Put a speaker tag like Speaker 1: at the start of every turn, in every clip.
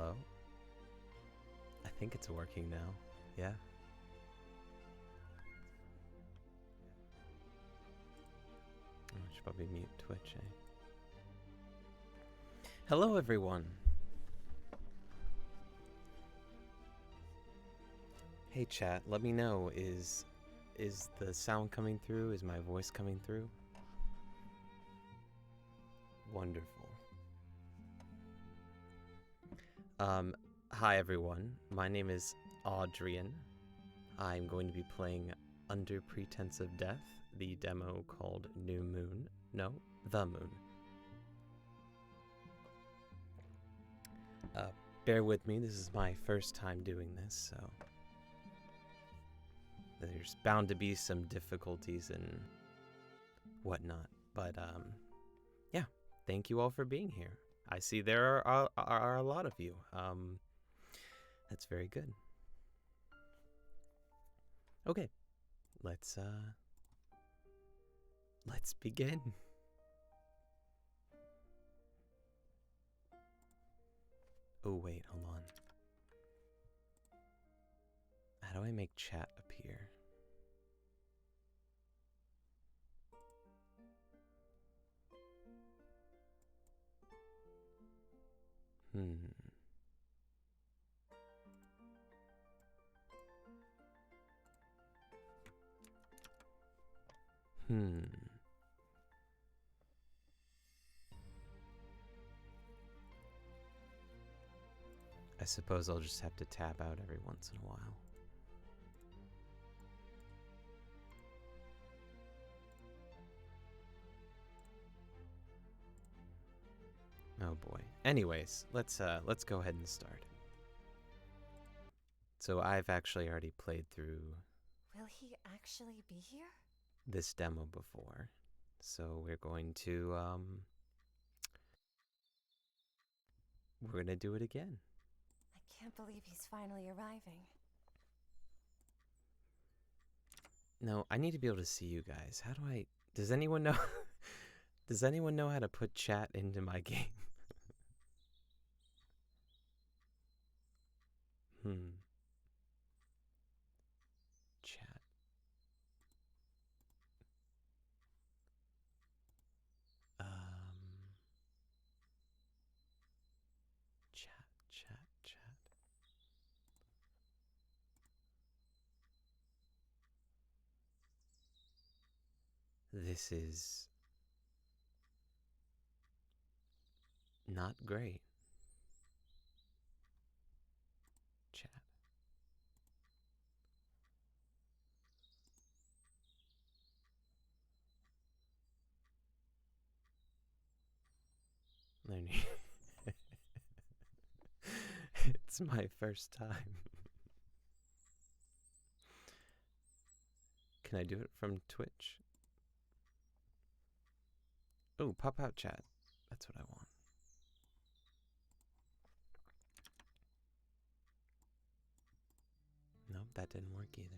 Speaker 1: Hello? I think it's working now. Yeah. I should probably mute Twitch, eh? Hello, everyone. Hey, chat. Let me know. Is the sound coming through? Is my voice coming through? Wonderful. Hi, everyone. My name is Adrian. I'm going to be playing Under Pretense of Death, the demo called New Moon. No, The Moon. Bear with me, this is my first time doing this, so there's bound to be some difficulties and whatnot, but yeah, thank you all for being here. I see there are a lot of you. That's very good. Okay, let's begin. Oh wait, hold on. How do I make chat appear? Hmm. I suppose I'll just have to tab out every once in a while. Oh boy. Anyways, let's go ahead and start. So I've actually already played through
Speaker 2: Will he actually be here?
Speaker 1: this demo before. So we're going to we're going to do it again.
Speaker 2: I can't believe he's finally arriving.
Speaker 1: No, I need to be able to see you guys. How do I... Does anyone know... Does anyone know how to put chat into my game? Chat. Chat. This is not great. Chat. It's my first time. Can I do it from Twitch? Oh, pop out chat. That's what I want. Nope, that didn't work either.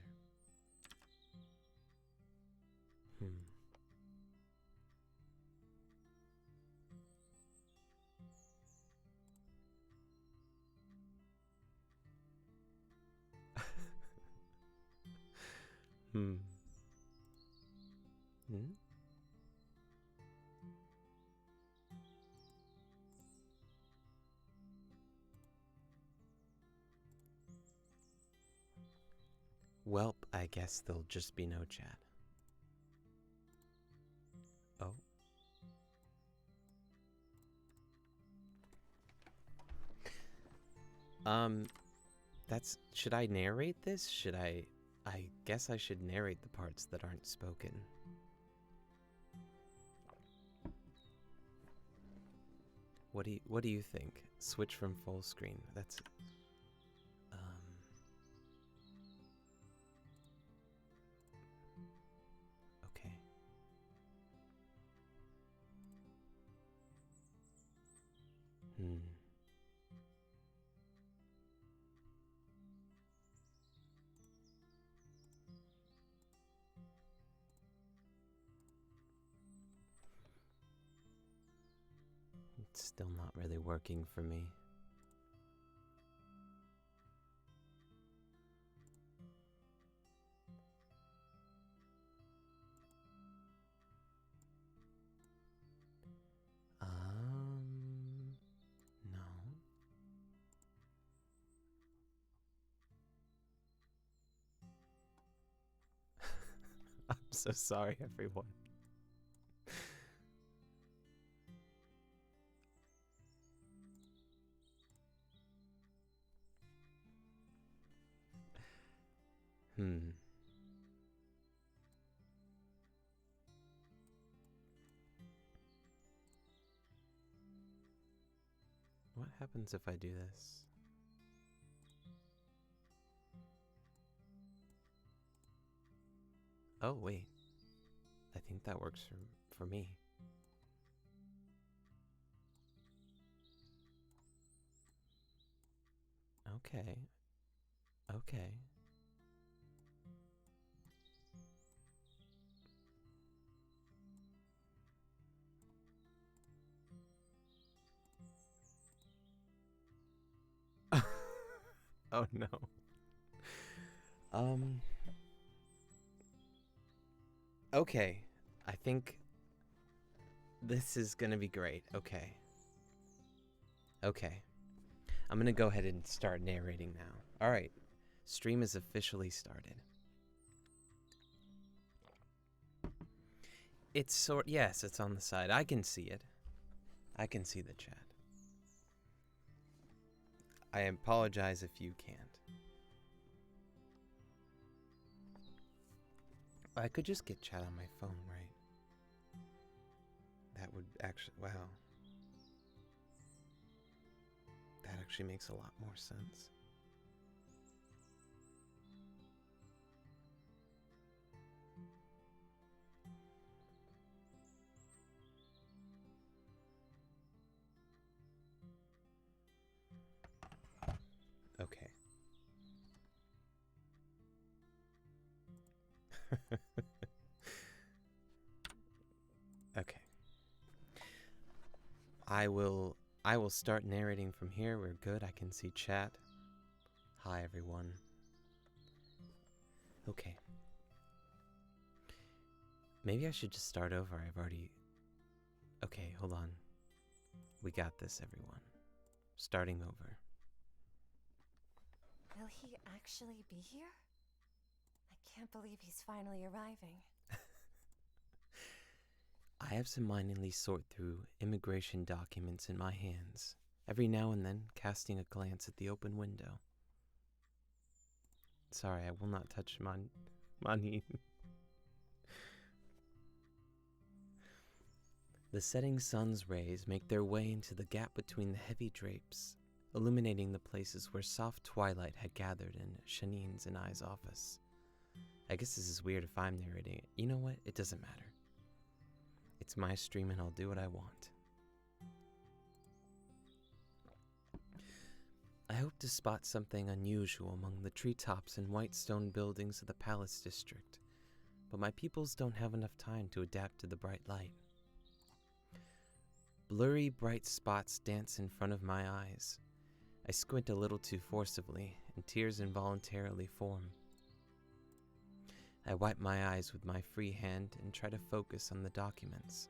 Speaker 1: Welp, I guess there'll just be no chat. Oh. Should I narrate this? I guess I should narrate the parts that aren't spoken. What do you think? Switch from full screen. That's okay. It's still not really working for me. so sorry, everyone. What happens if I do this? Oh, wait. I think that works for me. Okay. Okay. Oh no. Okay. I think this is gonna be great. Okay. Okay. I'm gonna go ahead and start narrating now. Alright. Stream is officially started. Yes, it's on the side. I can see it. I can see the chat. I apologize if you can't. I could just get chat on my phone, right? That would actually, wow. That actually makes a lot more sense. Okay. Okay. I will start narrating from here. We're good. I can see chat. Hi everyone. Okay. Maybe I should just start over. Okay, hold on. We got this, everyone. Starting over.
Speaker 2: Will he actually be here? I can't believe he's finally arriving.
Speaker 1: I absentmindedly sort through immigration documents in my hands, every now and then casting a glance at the open window. Sorry, I will not touch money. The setting sun's rays make their way into the gap between the heavy drapes, illuminating the places where soft twilight had gathered in Shanine's and I's office. I guess this is weird if I'm narrating it. You know what? It doesn't matter. It's my stream and I'll do what I want. I hope to spot something unusual among the treetops and white stone buildings of the Palace District, but my pupils don't have enough time to adapt to the bright light. Blurry, bright spots dance in front of my eyes. I squint a little too forcibly, and tears involuntarily form. I wipe my eyes with my free hand and try to focus on the documents.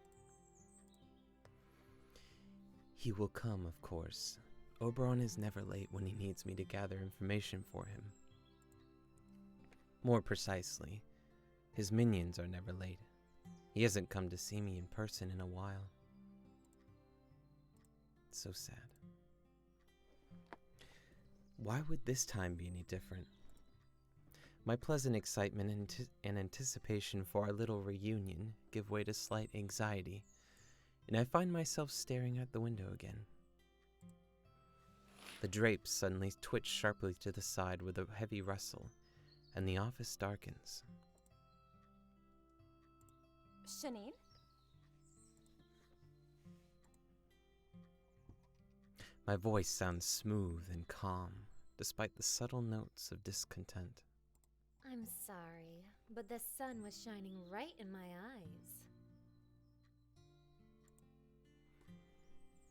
Speaker 1: He will come, of course. Oberon is never late when he needs me to gather information for him. More precisely, his minions are never late. He hasn't come to see me in person in a while. It's so sad. Why would this time be any different? My pleasant excitement and anticipation for our little reunion give way to slight anxiety, and I find myself staring at the window again. The drapes suddenly twitch sharply to the side with a heavy rustle, and the office darkens.
Speaker 2: Shanine?
Speaker 1: My voice sounds smooth and calm, despite the subtle notes of discontent.
Speaker 3: I'm sorry, but the sun was shining right in my eyes.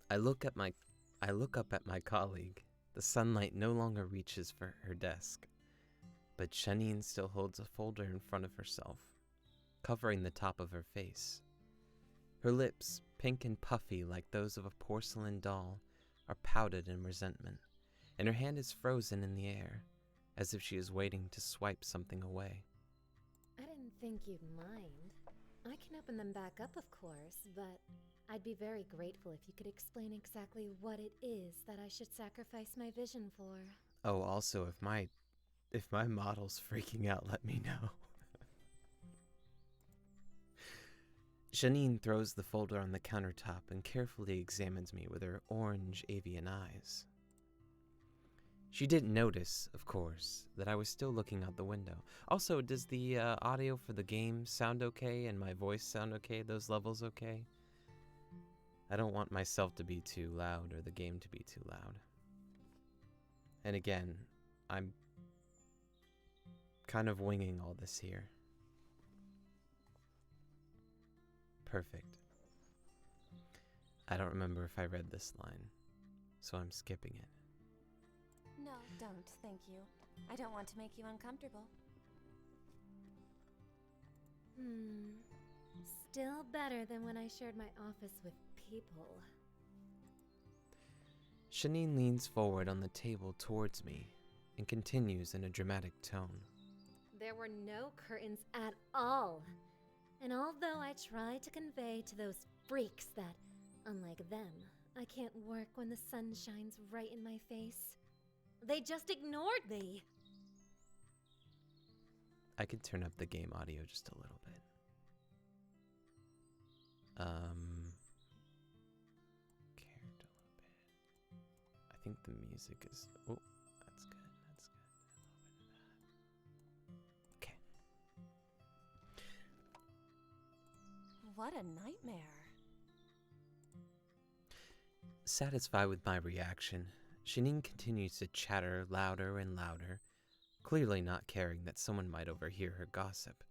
Speaker 1: I look up at my colleague. The sunlight no longer reaches for her desk, but Shanine still holds a folder in front of herself, covering the top of her face. Her lips, pink and puffy like those of a porcelain doll, are pouted in resentment, and her hand is frozen in the air, as if she is waiting to swipe something away.
Speaker 3: I didn't think you'd mind. I can open them back up, of course, but I'd be very grateful if you could explain exactly what it is that I should sacrifice my vision for.
Speaker 1: Oh, also, if my model's freaking out, let me know. Janine throws the folder on the countertop and carefully examines me with her orange avian eyes. She didn't notice, of course, that I was still looking out the window. Also, does the audio for the game sound okay and my voice sound okay? Those levels okay? I don't want myself to be too loud or the game to be too loud. And again, I'm kind of winging all this here. Perfect. I don't remember if I read this line, so I'm skipping it.
Speaker 2: No, don't, thank you. I don't want to make you uncomfortable.
Speaker 3: Still better than when I shared my office with people.
Speaker 1: Janine leans forward on the table towards me and continues in a dramatic tone.
Speaker 3: There were no curtains at all. And although I tried to convey to those freaks that, unlike them, I can't work when the sun shines right in my face, they just ignored me.
Speaker 1: I could turn up the game audio just a little bit. Cared a little bit. I think the music is... Oh, that's good, that's good. A little bit of that. Okay.
Speaker 2: What a nightmare.
Speaker 1: Satisfied with my reaction, Janine continues to chatter louder and louder, clearly not caring that someone might overhear her gossip.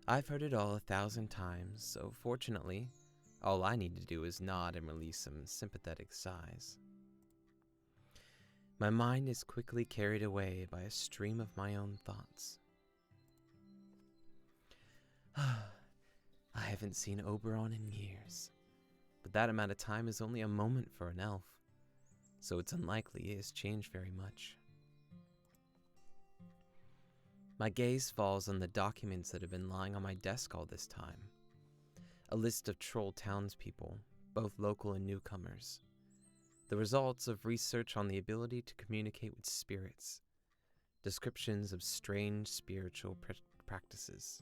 Speaker 1: I've heard it all 1,000 times, so fortunately, all I need to do is nod and release some sympathetic sighs. My mind is quickly carried away by a stream of my own thoughts. I haven't seen Oberon in years, but that amount of time is only a moment for an elf, so it's unlikely he has changed very much. My gaze falls on the documents that have been lying on my desk all this time. A list of troll townspeople, both local and newcomers. The results of research on the ability to communicate with spirits. Descriptions of strange spiritual practices.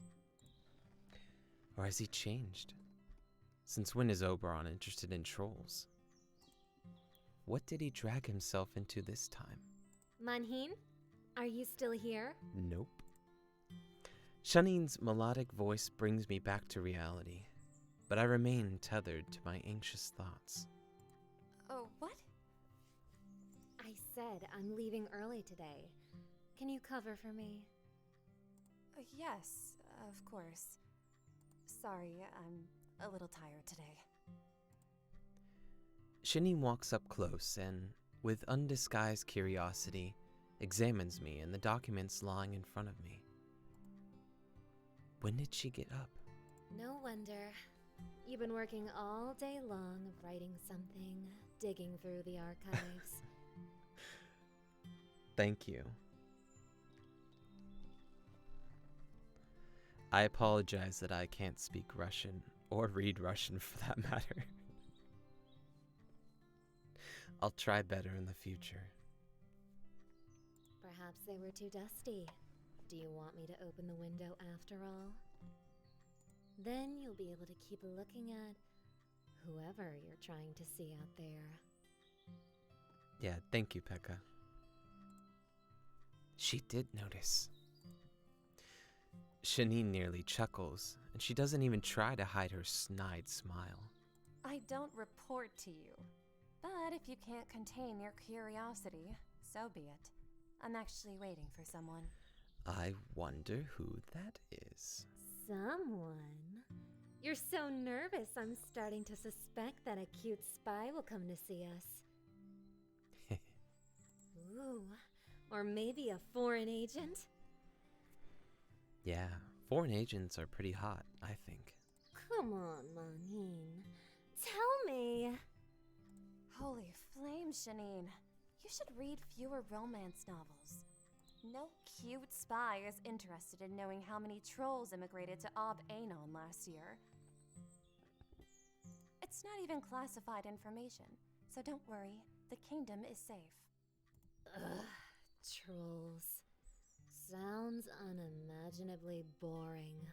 Speaker 1: Or has he changed? Since when is Oberon interested in trolls? What did he drag himself into this time?
Speaker 3: Manhin, are you still here?
Speaker 1: Nope. Shanine's melodic voice brings me back to reality, but I remain tethered to my anxious thoughts.
Speaker 2: Oh, what?
Speaker 3: I said I'm leaving early today. Can you cover for me?
Speaker 2: Yes, of course. Sorry, I'm a little tired today.
Speaker 1: Shanine walks up close and, with undisguised curiosity, examines me and the documents lying in front of me. When did she get up?
Speaker 3: No wonder. You've been working all day long, writing something, digging through the archives.
Speaker 1: Thank you. I apologize that I can't speak Russian, or read Russian for that matter. I'll try better in the future.
Speaker 3: Perhaps they were too dusty. Do you want me to open the window after all? Then you'll be able to keep looking at whoever you're trying to see out there.
Speaker 1: Yeah, thank you, Pekka. She did notice. Shanine nearly chuckles, and she doesn't even try to hide her snide smile.
Speaker 2: I don't report to you. But if you can't contain your curiosity, so be it. I'm actually waiting for someone.
Speaker 1: I wonder who that is.
Speaker 3: Someone? You're so nervous, I'm starting to suspect that a cute spy will come to see us. Ooh, or maybe a foreign agent?
Speaker 1: Yeah, foreign agents are pretty hot, I think.
Speaker 3: Come on, Manhin. Tell me!
Speaker 2: Holy flame, Shanine. You should read fewer romance novels. No cute spy is interested in knowing how many trolls immigrated to Ob Anon last year. It's not even classified information, so don't worry, the kingdom is safe.
Speaker 3: Ugh, trolls. Sounds unimaginably boring.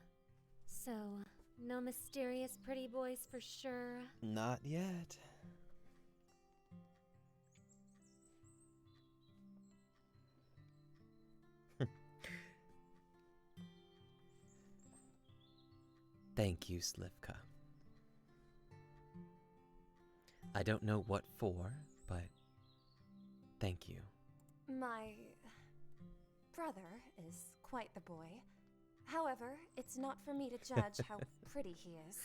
Speaker 3: So, no mysterious pretty boys for sure?
Speaker 1: Not yet. Thank you, Slivka. I don't know what for, but thank you.
Speaker 2: My brother is quite the boy. However, it's not for me to judge how pretty he is.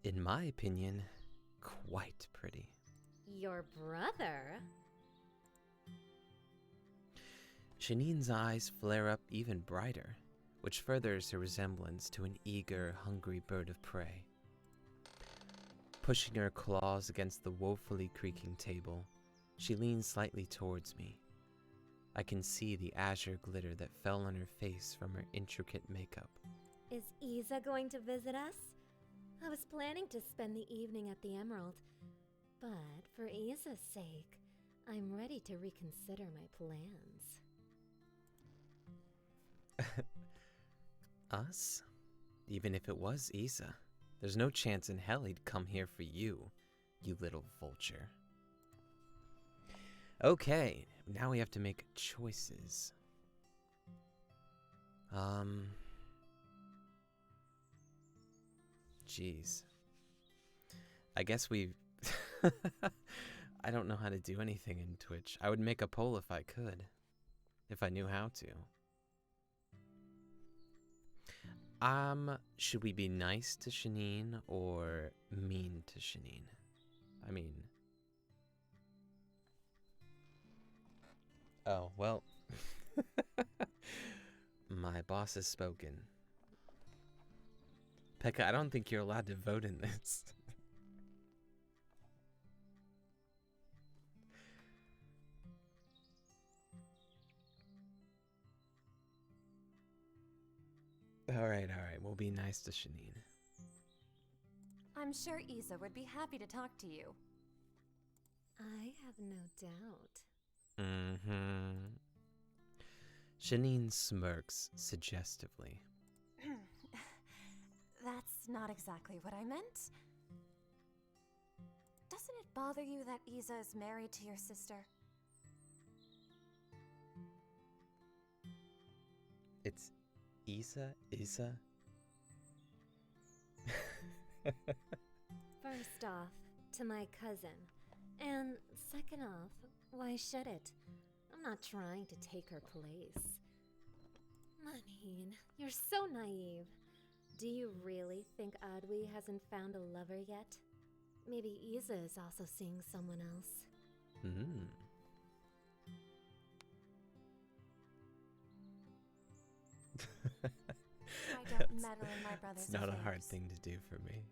Speaker 1: In my opinion, quite pretty.
Speaker 3: Your brother?
Speaker 1: Shanine's eyes flare up even brighter, which furthers her resemblance to an eager, hungry bird of prey. Pushing her claws against the woefully creaking table, she leans slightly towards me. I can see the azure glitter that fell on her face from her intricate makeup.
Speaker 3: Is Isa going to visit us? I was planning to spend the evening at the Emerald, but for Isa's sake, I'm ready to reconsider my plans.
Speaker 1: Us? Even if it was Isa, there's no chance in hell he'd come here for you, you little vulture. Okay, now we have to make choices. Jeez. I guess we... I don't know how to do anything in Twitch. I would make a poll if I could. If I knew how to. Should we be nice to Shanine or mean to Shanine? I mean... Oh, well... My boss has spoken. Pekka, I don't think you're allowed to vote in this. Alright, we'll be nice to Shanine.
Speaker 2: I'm sure Isa would be happy to talk to you.
Speaker 3: I have no doubt.
Speaker 1: Shanine smirks suggestively.
Speaker 2: That's not exactly what I meant. Doesn't it bother you that Isa is married to your sister?
Speaker 1: It's Isa?
Speaker 3: First off, to my cousin. And second off, why should it? I'm not trying to take her place. Maneen, you're so naive. Do you really think Adwi hasn't found a lover yet? Maybe Isa is also seeing someone else.
Speaker 2: I don't meddle in my brother's
Speaker 1: It's not
Speaker 2: affairs.
Speaker 1: a hard thing to do for me.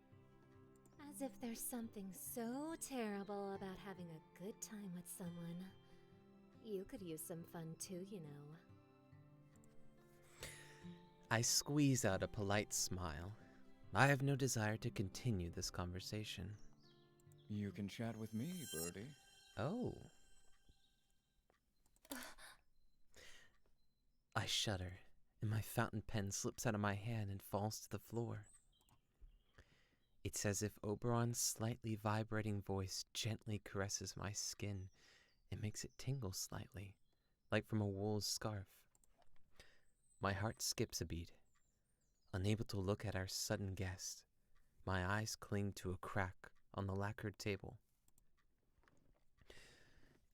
Speaker 3: As if there's something so terrible about having a good time with someone. You could use some fun too, you know.
Speaker 1: I squeeze out a polite smile. I have no desire to continue this conversation.
Speaker 4: You can chat with me, Birdie.
Speaker 1: Oh. I shudder, and my fountain pen slips out of my hand and falls to the floor. It's as if Oberon's slightly vibrating voice gently caresses my skin and makes it tingle slightly, like from a wool scarf. My heart skips a beat. Unable to look at our sudden guest, my eyes cling to a crack on the lacquered table.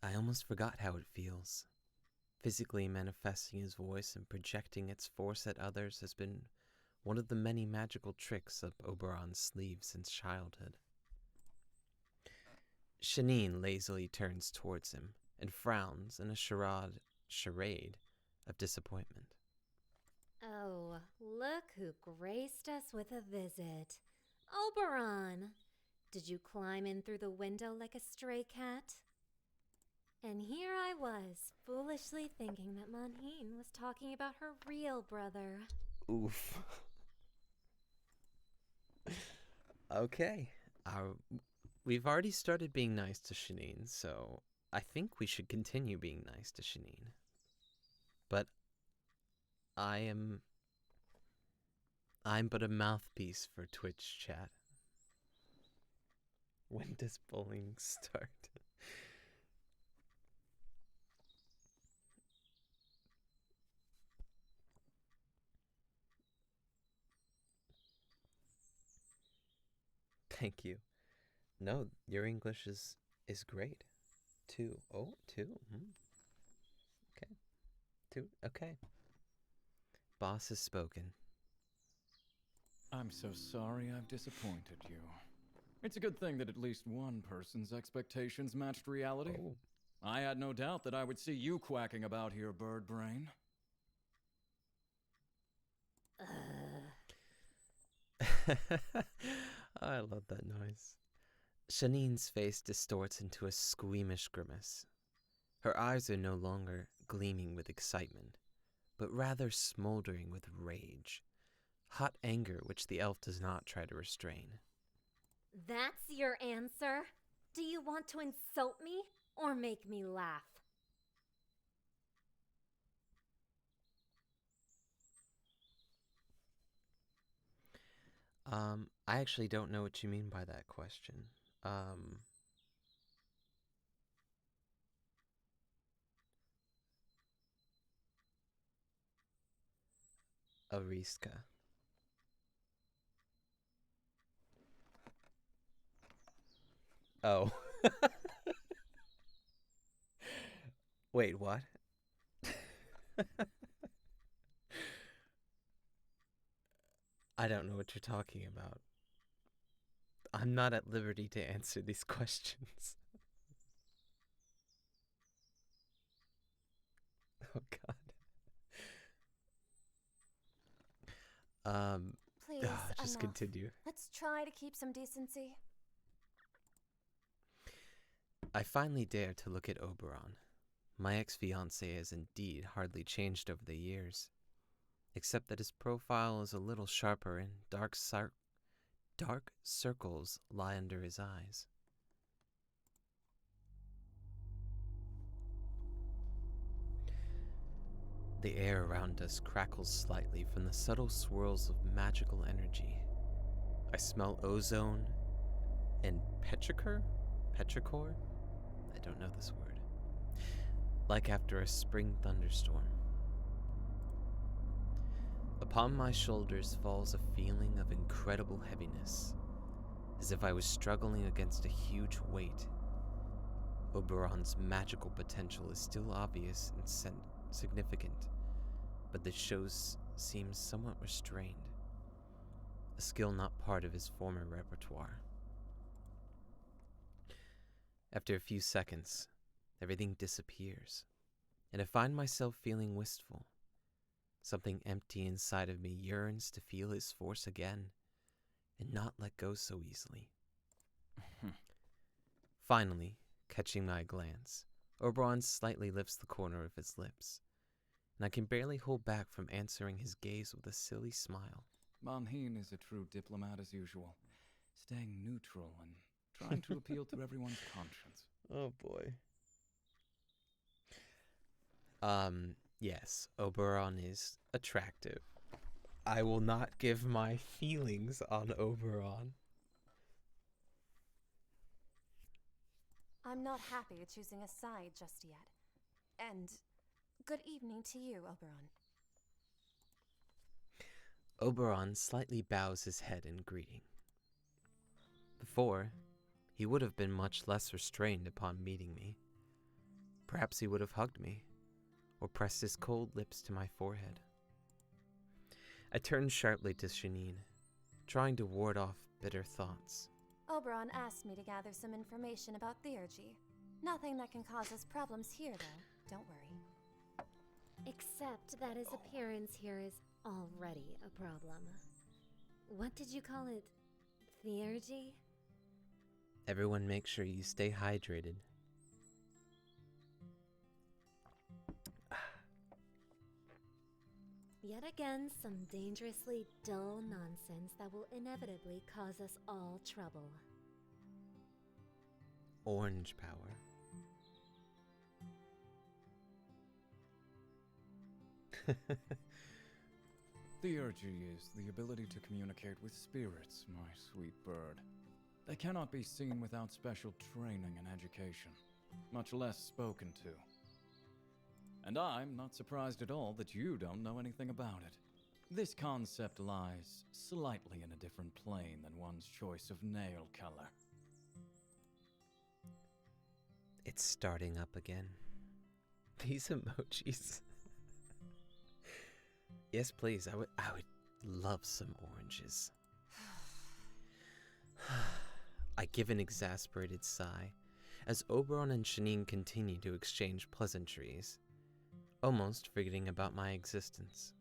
Speaker 1: I almost forgot how it feels. Physically manifesting his voice and projecting its force at others has been one of the many magical tricks up Oberon's sleeve since childhood. Shanine lazily turns towards him and frowns in a charade of disappointment.
Speaker 3: Oh, look who graced us with a visit. Oberon! Did you climb in through the window like a stray cat? And here I was, foolishly thinking that Manheen was talking about her real brother.
Speaker 1: Oof. Okay. We've already started being nice to Shanine, so I think we should continue being nice to Shanine. But I'm but a mouthpiece for Twitch chat. When does bullying start? Thank you. No, your English is great. Two. Oh, two. Okay. Two. Okay. Boss has spoken.
Speaker 4: I'm so sorry I've disappointed you. It's a good thing that at least one person's expectations matched reality.
Speaker 1: Oh.
Speaker 4: I had no doubt that I would see you quacking about here, bird brain.
Speaker 1: I love that noise. Shanine's face distorts into a squeamish grimace. Her eyes are no longer gleaming with excitement, but rather smoldering with rage. Hot anger which the elf does not try to restrain.
Speaker 3: That's your answer? Do you want to insult me or make me laugh?
Speaker 1: I actually don't know what you mean by that question. Ariska. Oh. Wait, what? I don't know what you're talking about. I'm not at liberty to answer these questions. Oh god.
Speaker 2: Please,
Speaker 1: just
Speaker 2: enough.
Speaker 1: continue.
Speaker 2: Let's try to keep some decency.
Speaker 1: I finally dare to look at Oberon. My ex-fiancé has indeed hardly changed over the years, except that his profile is a little sharper and dark circles lie under his eyes. The air around us crackles slightly from the subtle swirls of magical energy. I smell ozone and petrichor? Petrichor? I don't know this word. Like after a spring thunderstorm. Upon my shoulders falls a feeling of incredible heaviness, as if I was struggling against a huge weight. Oberon's magical potential is still obvious and significant, but the show seems somewhat restrained, a skill not part of his former repertoire. After a few seconds, everything disappears, and I find myself feeling wistful. Something empty inside of me yearns to feel his force again, and not let go so easily. Finally, catching my glance, Oberon slightly lifts the corner of his lips, and I can barely hold back from answering his gaze with a silly smile.
Speaker 4: Manheen is a true diplomat as usual, staying neutral and trying to appeal to everyone's conscience.
Speaker 1: Oh boy. Yes, Oberon is attractive. I will not give my feelings on Oberon.
Speaker 2: I'm not happy choosing a side just yet. And good evening to you, Oberon.
Speaker 1: Oberon slightly bows his head in greeting. Before, he would have been much less restrained upon meeting me. Perhaps he would have hugged me, or pressed his cold lips to my forehead. I turned sharply to Shanine, trying to ward off bitter thoughts.
Speaker 2: Oberon asked me to gather some information about theurgy. Nothing that can cause us problems here, though. Don't worry.
Speaker 3: Except that his appearance here is already a problem. What did you call it? Theurgy?
Speaker 1: Everyone make sure you stay hydrated.
Speaker 3: Yet again, some dangerously dull nonsense that will inevitably cause us all trouble.
Speaker 1: Orange power.
Speaker 4: Theurgy is the ability to communicate with spirits, my sweet bird. They cannot be seen without special training and education, much less spoken to. And I'm not surprised at all that you don't know anything about it. This concept lies slightly in a different plane than one's choice of nail color.
Speaker 1: It's starting up again. These emojis. Yes, please. I would love some oranges. I give an exasperated sigh as Oberon and Shanine continue to exchange pleasantries, almost forgetting about my existence.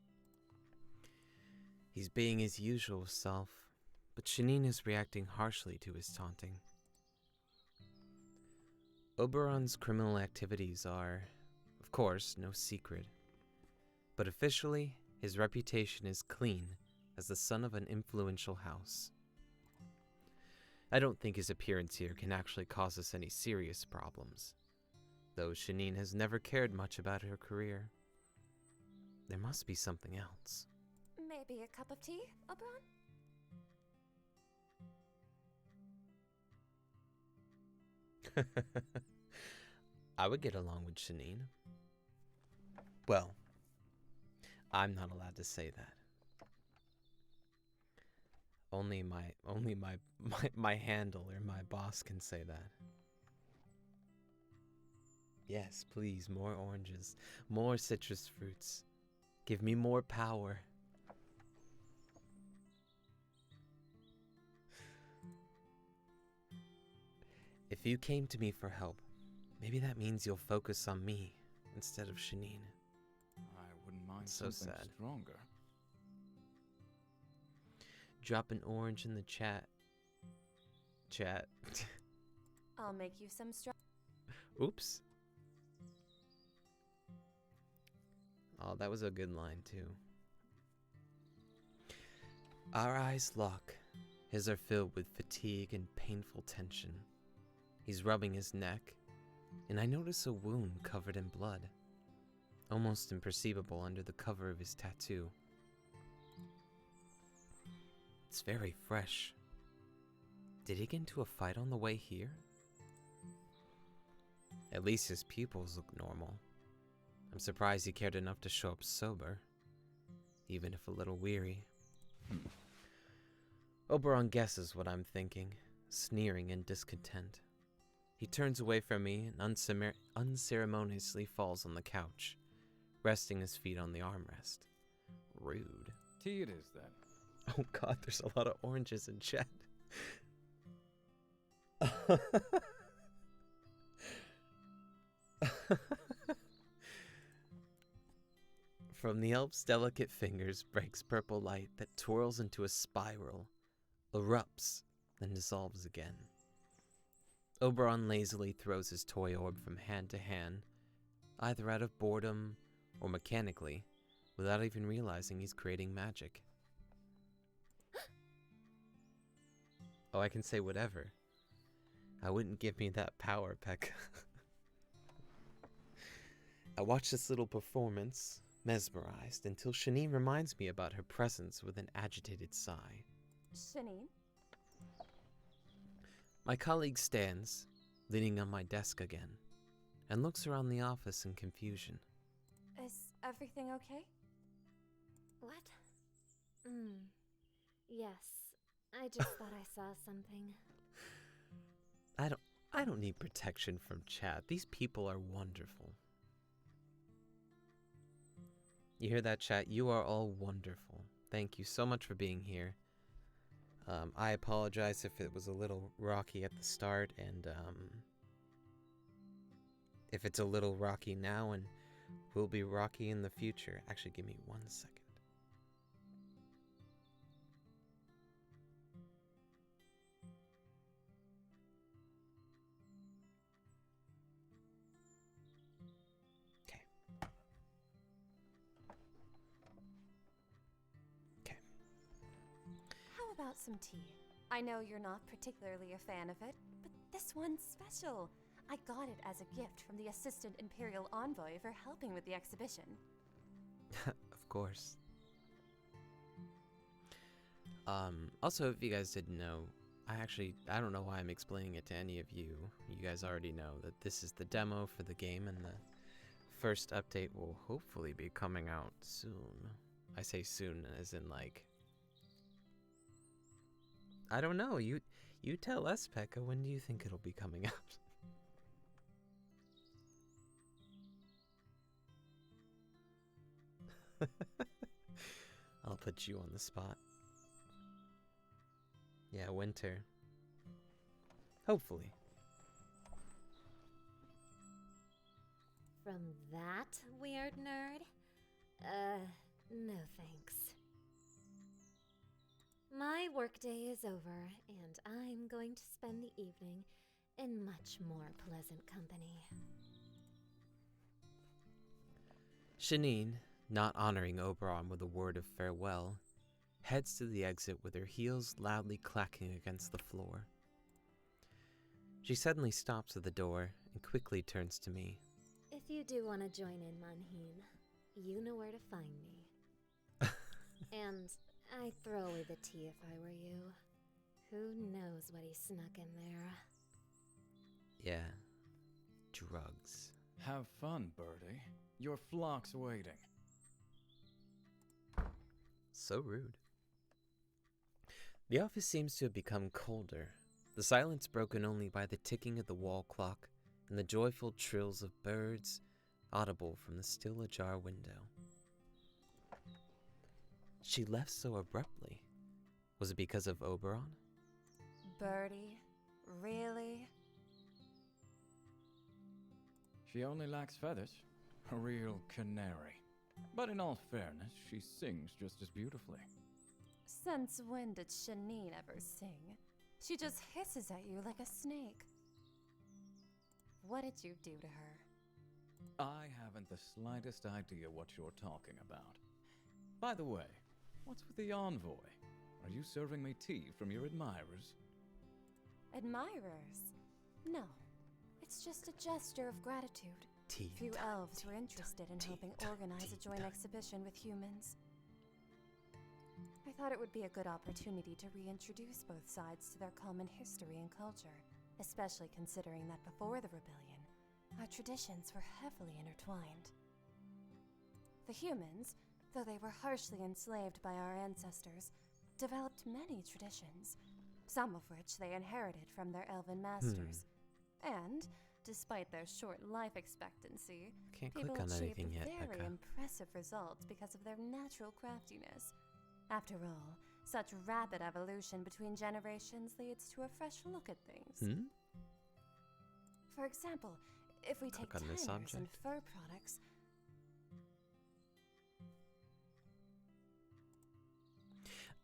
Speaker 1: He's being his usual self, but Shanine is reacting harshly to his taunting. Oberon's criminal activities are, of course, no secret, but officially, his reputation is clean as the son of an influential house. I don't think his appearance here can actually cause us any serious problems, though Shanine has never cared much about her career. There must be something else.
Speaker 2: Maybe a cup of tea, Oberon?
Speaker 1: I would get along with Shanine. Well, I'm not allowed to say that. Only my handler, my boss can say that. Yes, please, more oranges, more citrus fruits. Give me more power. If you came to me for help, maybe that means you'll focus on me instead of Shanine.
Speaker 4: I wouldn't mind
Speaker 1: So
Speaker 4: something
Speaker 1: sad.
Speaker 4: stronger.
Speaker 1: Drop an orange in the chat. Chat.
Speaker 2: I'll make you some straw.
Speaker 1: Oops. Oh, that was a good line, too. Our eyes lock. His are filled with fatigue and painful tension. He's rubbing his neck, and I notice a wound covered in blood, almost imperceivable under the cover of his tattoo. It's very fresh. Did he get into a fight on the way here? At least his pupils look normal. I'm surprised he cared enough to show up sober, even if a little weary. Oberon guesses what I'm thinking, sneering in discontent. He turns away from me and unceremoniously falls on the couch, resting his feet on the armrest. Rude.
Speaker 4: Tea it is, then.
Speaker 1: Oh god, there's a lot of oranges in chat. From the elf's delicate fingers breaks purple light that twirls into a spiral, erupts, then dissolves again. Oberon lazily throws his toy orb from hand to hand, either out of boredom or mechanically, without even realizing he's creating magic. Oh, I can say whatever. I wouldn't give me that power, Pekka. I watch this little performance, mesmerized, until Shanine reminds me about her presence with an agitated sigh.
Speaker 2: Shanine?
Speaker 1: My colleague stands, leaning on my desk again, and looks around the office in confusion.
Speaker 2: Is everything okay?
Speaker 3: What? Yes. I just thought I saw something.
Speaker 1: I don't need protection from chat. These people are wonderful. You hear that, chat? You are all wonderful. Thank you so much for being here. I apologize if it was a little rocky at the start, and if it's a little rocky now and will be rocky in the future. Actually, give me 1 second. Okay.
Speaker 2: about some tea? I know you're not particularly a fan of it, but this one's special. I got it as a gift from the Assistant Imperial Envoy for helping with the exhibition.
Speaker 1: Of course. Also, if you guys didn't know, I don't know why I'm explaining it to any of you. You guys already know that this is the demo for the game, and the first update will hopefully be coming out soon. I say soon as in, like, I don't know. You tell us, Pekka, when do you think it'll be coming out? I'll put you on the spot. Yeah, winter. Hopefully.
Speaker 3: From that weird nerd? No thanks. My workday is over, and I'm going to spend the evening in much more pleasant company.
Speaker 1: Shanine, not honoring Oberon with a word of farewell, heads to the exit with her heels loudly clacking against the floor. She suddenly stops at the door and quickly turns to me.
Speaker 3: If you do want to join in, Manheen, you know where to find me. And I'd throw away the tea if I were you. Who knows what he snuck in there?
Speaker 1: Yeah, drugs.
Speaker 4: Have fun, Birdie. Your flock's waiting.
Speaker 1: So rude. The office seems to have become colder, the silence broken only by the ticking of the wall clock and the joyful trills of birds audible from the still ajar window. She left so abruptly. Was it because of Oberon?
Speaker 2: Birdie? Really?
Speaker 4: She only lacks feathers. A real canary. But in all fairness, she sings just as beautifully.
Speaker 2: Since when did Shanine ever sing? She just hisses at you like a snake. What did you do to her?
Speaker 4: I haven't the slightest idea what you're talking about. By the way, what's with the envoy? Are you serving me tea from your admirers?
Speaker 2: Admirers? No. It's just a gesture of gratitude.
Speaker 1: Tea.
Speaker 2: Few elves were interested in helping organize a joint exhibition with humans. I thought it would be a good opportunity to reintroduce both sides to their common history and culture, especially considering that before the rebellion, our traditions were heavily intertwined. The humans, though they were harshly enslaved by our ancestors, developed many traditions, some of which they inherited from their elven masters. And, despite their short life expectancy,
Speaker 1: Can't
Speaker 2: people
Speaker 1: click on
Speaker 2: achieved
Speaker 1: anything yet,
Speaker 2: very
Speaker 1: Pekka.
Speaker 2: impressive results because of their natural craftiness. After all, such rapid evolution between generations leads to a fresh look at things. For example, if we take
Speaker 1: Click on this
Speaker 2: tanners and
Speaker 1: object.
Speaker 2: fur products,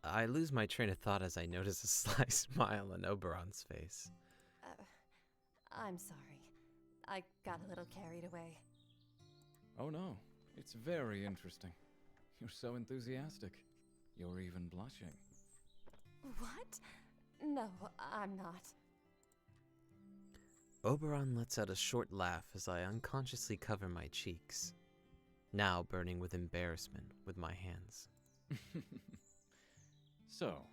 Speaker 1: I lose my train of thought as I notice a sly smile on Oberon's face.
Speaker 2: I'm sorry. I got a little carried away.
Speaker 4: Oh no, it's very interesting. You're so enthusiastic. You're even blushing.
Speaker 2: What? No, I'm not.
Speaker 1: Oberon lets out a short laugh as I unconsciously cover my cheeks, now burning with embarrassment with my hands.
Speaker 4: So,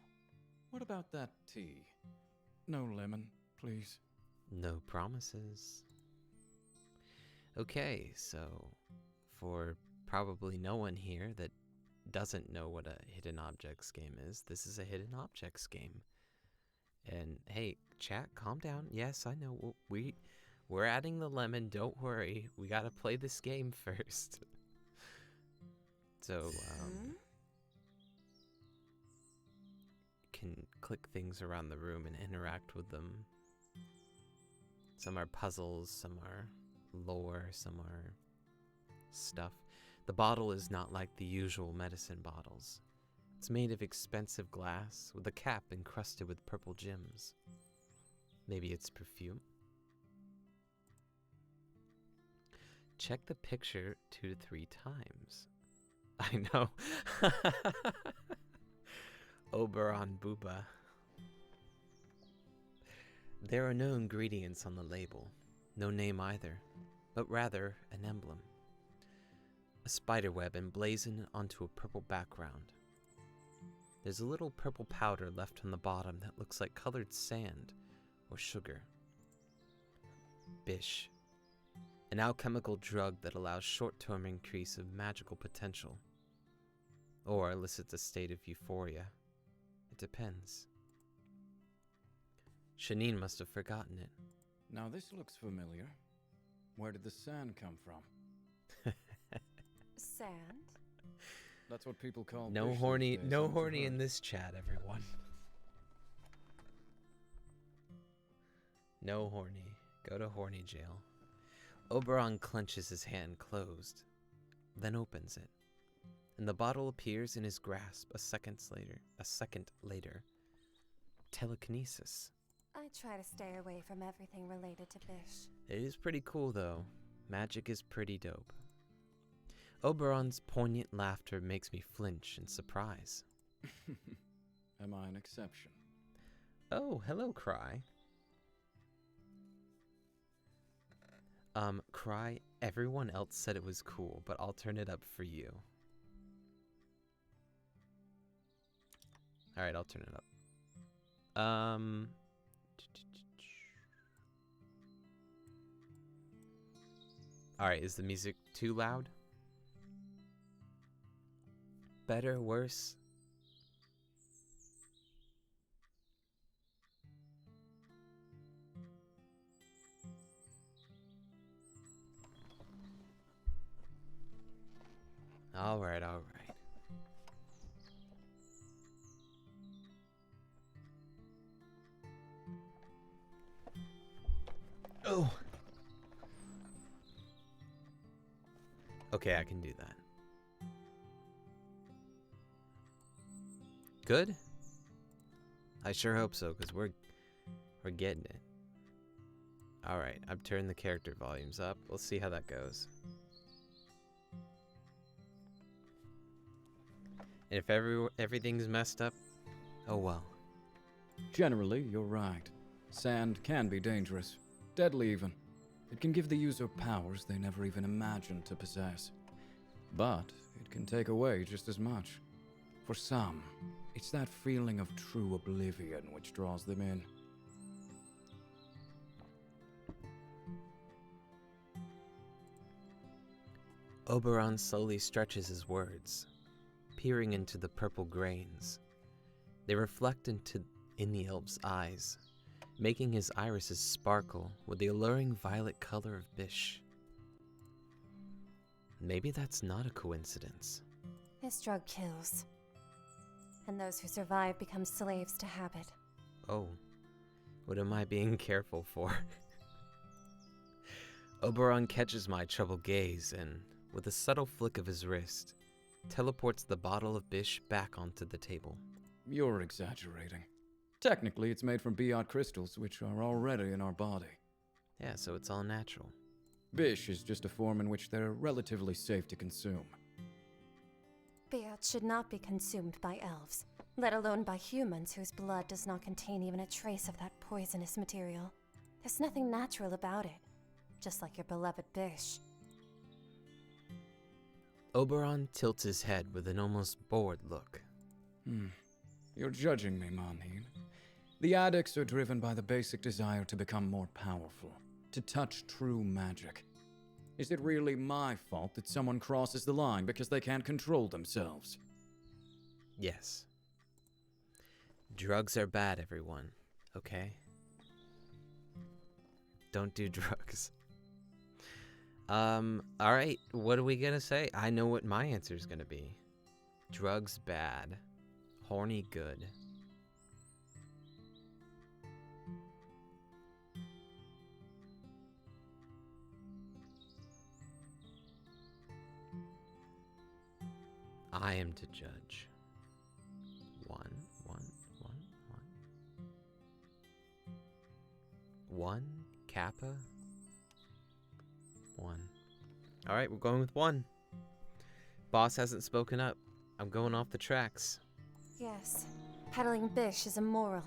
Speaker 4: what about that tea? No lemon, please.
Speaker 1: No promises. Okay, so for probably no one here that doesn't know what a hidden objects game is, this is a hidden objects game. And hey, chat, calm down. Yes, I know we're adding the lemon. Don't worry. We gotta play this game first. So can click things around the room and interact with them. Some are puzzles, some are lore, some are stuff. The bottle is not like the usual medicine bottles. It's made of expensive glass with a cap encrusted with purple gems. Maybe it's perfume? Check the picture 2 to 3 times. I know. Oberon Booba. There are no ingredients on the label, no name either, but rather an emblem. A spiderweb emblazoned onto a purple background. There's a little purple powder left on the bottom that looks like colored sand or sugar. Bish, an alchemical drug that allows short-term increase of magical potential, or elicits a state of euphoria. It depends. Shanine must have forgotten it.
Speaker 4: Now this looks familiar. Where did the sand come from?
Speaker 2: Sand?
Speaker 4: That's what people call
Speaker 1: No
Speaker 4: Bish these
Speaker 1: horny,
Speaker 4: days,
Speaker 1: no
Speaker 4: haven't you
Speaker 1: horny in
Speaker 4: heard?
Speaker 1: this chat, everyone. No horny. Go to horny jail. Oberon clenches his hand closed, then opens it, and the bottle appears in his grasp a second later. Telekinesis.
Speaker 2: I try to stay away from everything related to Bish.
Speaker 1: It is pretty cool, though. Magic is pretty dope. Oberon's poignant laughter makes me flinch in surprise.
Speaker 4: Am I an exception?
Speaker 1: Oh, hello, Cry. Cry, everyone else said it was cool, but I'll turn it up for you. Alright, I'll turn it up. Alright, is the music too loud? Better, worse? Alright, alright. Oh! Okay, I can do that. Good? I sure hope so, because we're getting it. Alright, I've turned the character volumes up. We'll see how that goes. And if everything's messed up, oh well.
Speaker 4: Generally, you're right. Sand can be dangerous. Deadly even. It can give the user powers they never even imagined to possess. But it can take away just as much. For some, it's that feeling of true oblivion which draws them in.
Speaker 1: Oberon slowly stretches his words, peering into the purple grains. They reflect in the elf's eyes, making his irises sparkle with the alluring violet color of Bish. Maybe that's not a coincidence.
Speaker 2: This drug kills. And those who survive become slaves to habit.
Speaker 1: Oh, what am I being careful for? Oberon catches my troubled gaze and, with a subtle flick of his wrist, teleports the bottle of Bish back onto the table.
Speaker 4: You're exaggerating. Technically, it's made from Biot crystals, which are already in our body.
Speaker 1: Yeah, so it's all natural.
Speaker 4: Bish is just a form in which they're relatively safe to consume.
Speaker 2: Biot should not be consumed by elves, let alone by humans whose blood does not contain even a trace of that poisonous material. There's nothing natural about it, just like your beloved Bish.
Speaker 1: Oberon tilts his head with an almost bored look.
Speaker 4: You're judging me, Manhin. The addicts are driven by the basic desire to become more powerful, to touch true magic. Is it really my fault that someone crosses the line because they can't control themselves?
Speaker 1: Yes. Drugs are bad, everyone, okay? Don't do drugs. Alright, what are we gonna say? I know what my answer is gonna be. Drugs bad. Horny good. I am to judge. One, Kappa? 1. Alright, we're going with 1. Boss hasn't spoken up. I'm going off the tracks.
Speaker 2: Yes. Peddling Bish is immoral.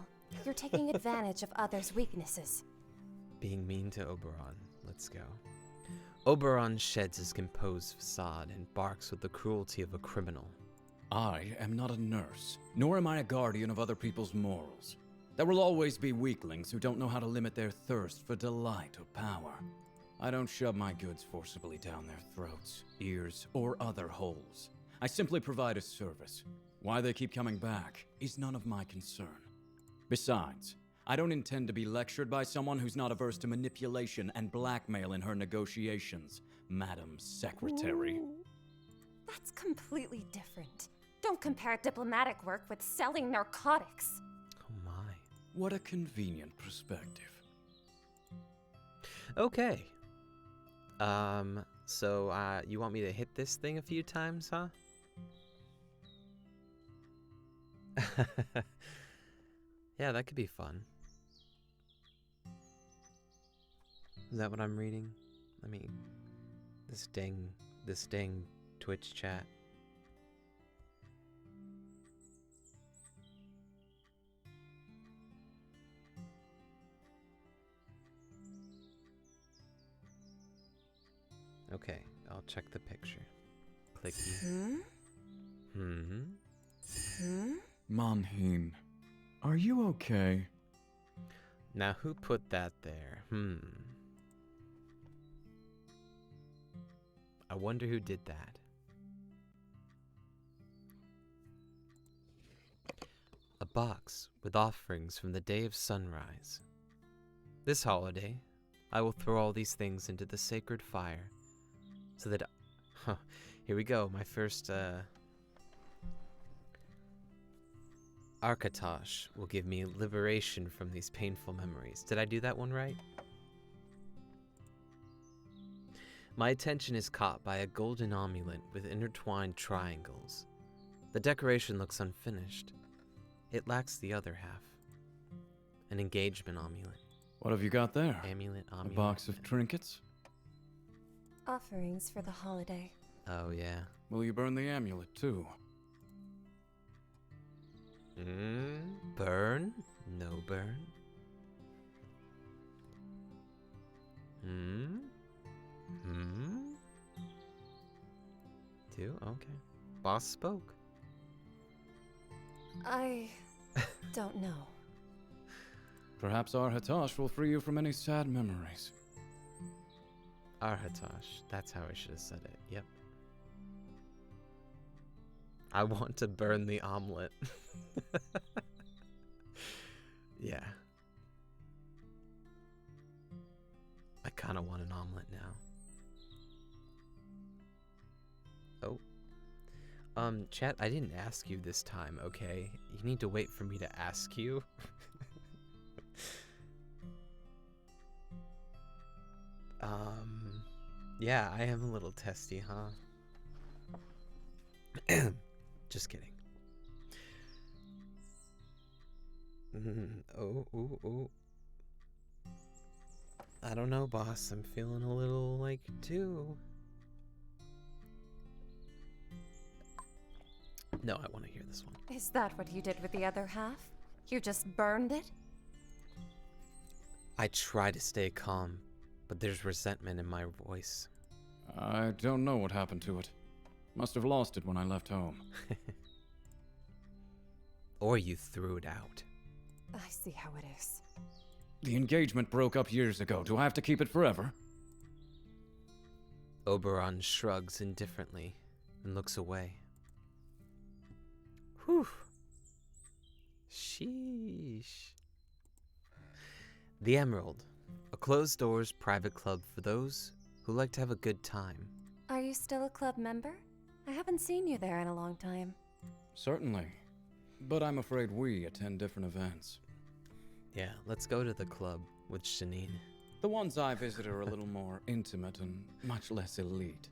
Speaker 2: You're taking advantage of others' weaknesses.
Speaker 1: Being mean to Oberon. Let's go. Oberon sheds his composed facade and barks with the cruelty of a criminal.
Speaker 4: I am not a nurse, nor am I a guardian of other people's morals. There will always be weaklings who don't know how to limit their thirst for delight or power. I don't shove my goods forcibly down their throats, ears, or other holes. I simply provide a service. Why they keep coming back is none of my concern. Besides, I don't intend to be lectured by someone who's not averse to manipulation and blackmail in her negotiations, Madam Secretary.
Speaker 2: Ooh. That's completely different. Don't compare diplomatic work with selling narcotics.
Speaker 1: Oh my.
Speaker 4: What a convenient perspective.
Speaker 1: Okay. So, you want me to hit this thing a few times, huh? Yeah, that could be fun. Is that what I'm reading? Let me... This dang Twitch chat. Okay, I'll check the picture. Clicky.
Speaker 4: Manhin, are you okay?
Speaker 1: Now who put that there? I wonder who did that. A box with offerings from the day of sunrise. This holiday, I will throw all these things into the sacred fire, so that... here we go, my first, Architosh will give me liberation from these painful memories. Did I do that one right? My attention is caught by a golden amulet with intertwined triangles. The decoration looks unfinished. It lacks the other half. An engagement amulet.
Speaker 4: What have you got there?
Speaker 1: Amulet.
Speaker 4: A box of trinkets?
Speaker 2: Offerings for the holiday.
Speaker 1: Oh, yeah.
Speaker 4: Will you burn the amulet, too?
Speaker 1: Burn? No burn? Two? Okay. Boss spoke.
Speaker 2: I don't know.
Speaker 4: Perhaps Architosh will free you from any sad memories.
Speaker 1: Architosh. That's how I should have said it. Yep. I want to burn the omelet. Yeah. I kind of want an omelet now. Oh. Chat, I didn't ask you this time, okay? You need to wait for me to ask you. Yeah, I am a little testy, huh? Just kidding. Oh. I don't know, boss. I'm feeling a little like two. No, I want to hear this one.
Speaker 2: Is that what you did with the other half? You just burned it?
Speaker 1: I try to stay calm, but there's resentment in my voice.
Speaker 4: I don't know what happened to it. Must have lost it when I left home.
Speaker 1: Or you threw it out.
Speaker 2: I see how it is.
Speaker 4: The engagement broke up years ago. Do I have to keep it forever?
Speaker 1: Oberon shrugs indifferently and looks away. Whew. Sheesh. The Emerald, a closed-doors private club for those who like to have a good time.
Speaker 2: Are you still a club member? I haven't seen you there in a long time.
Speaker 4: Certainly. But I'm afraid we attend different events.
Speaker 1: Yeah, let's go to the club with Shanine.
Speaker 4: The ones I visit are a little more intimate and much less elite.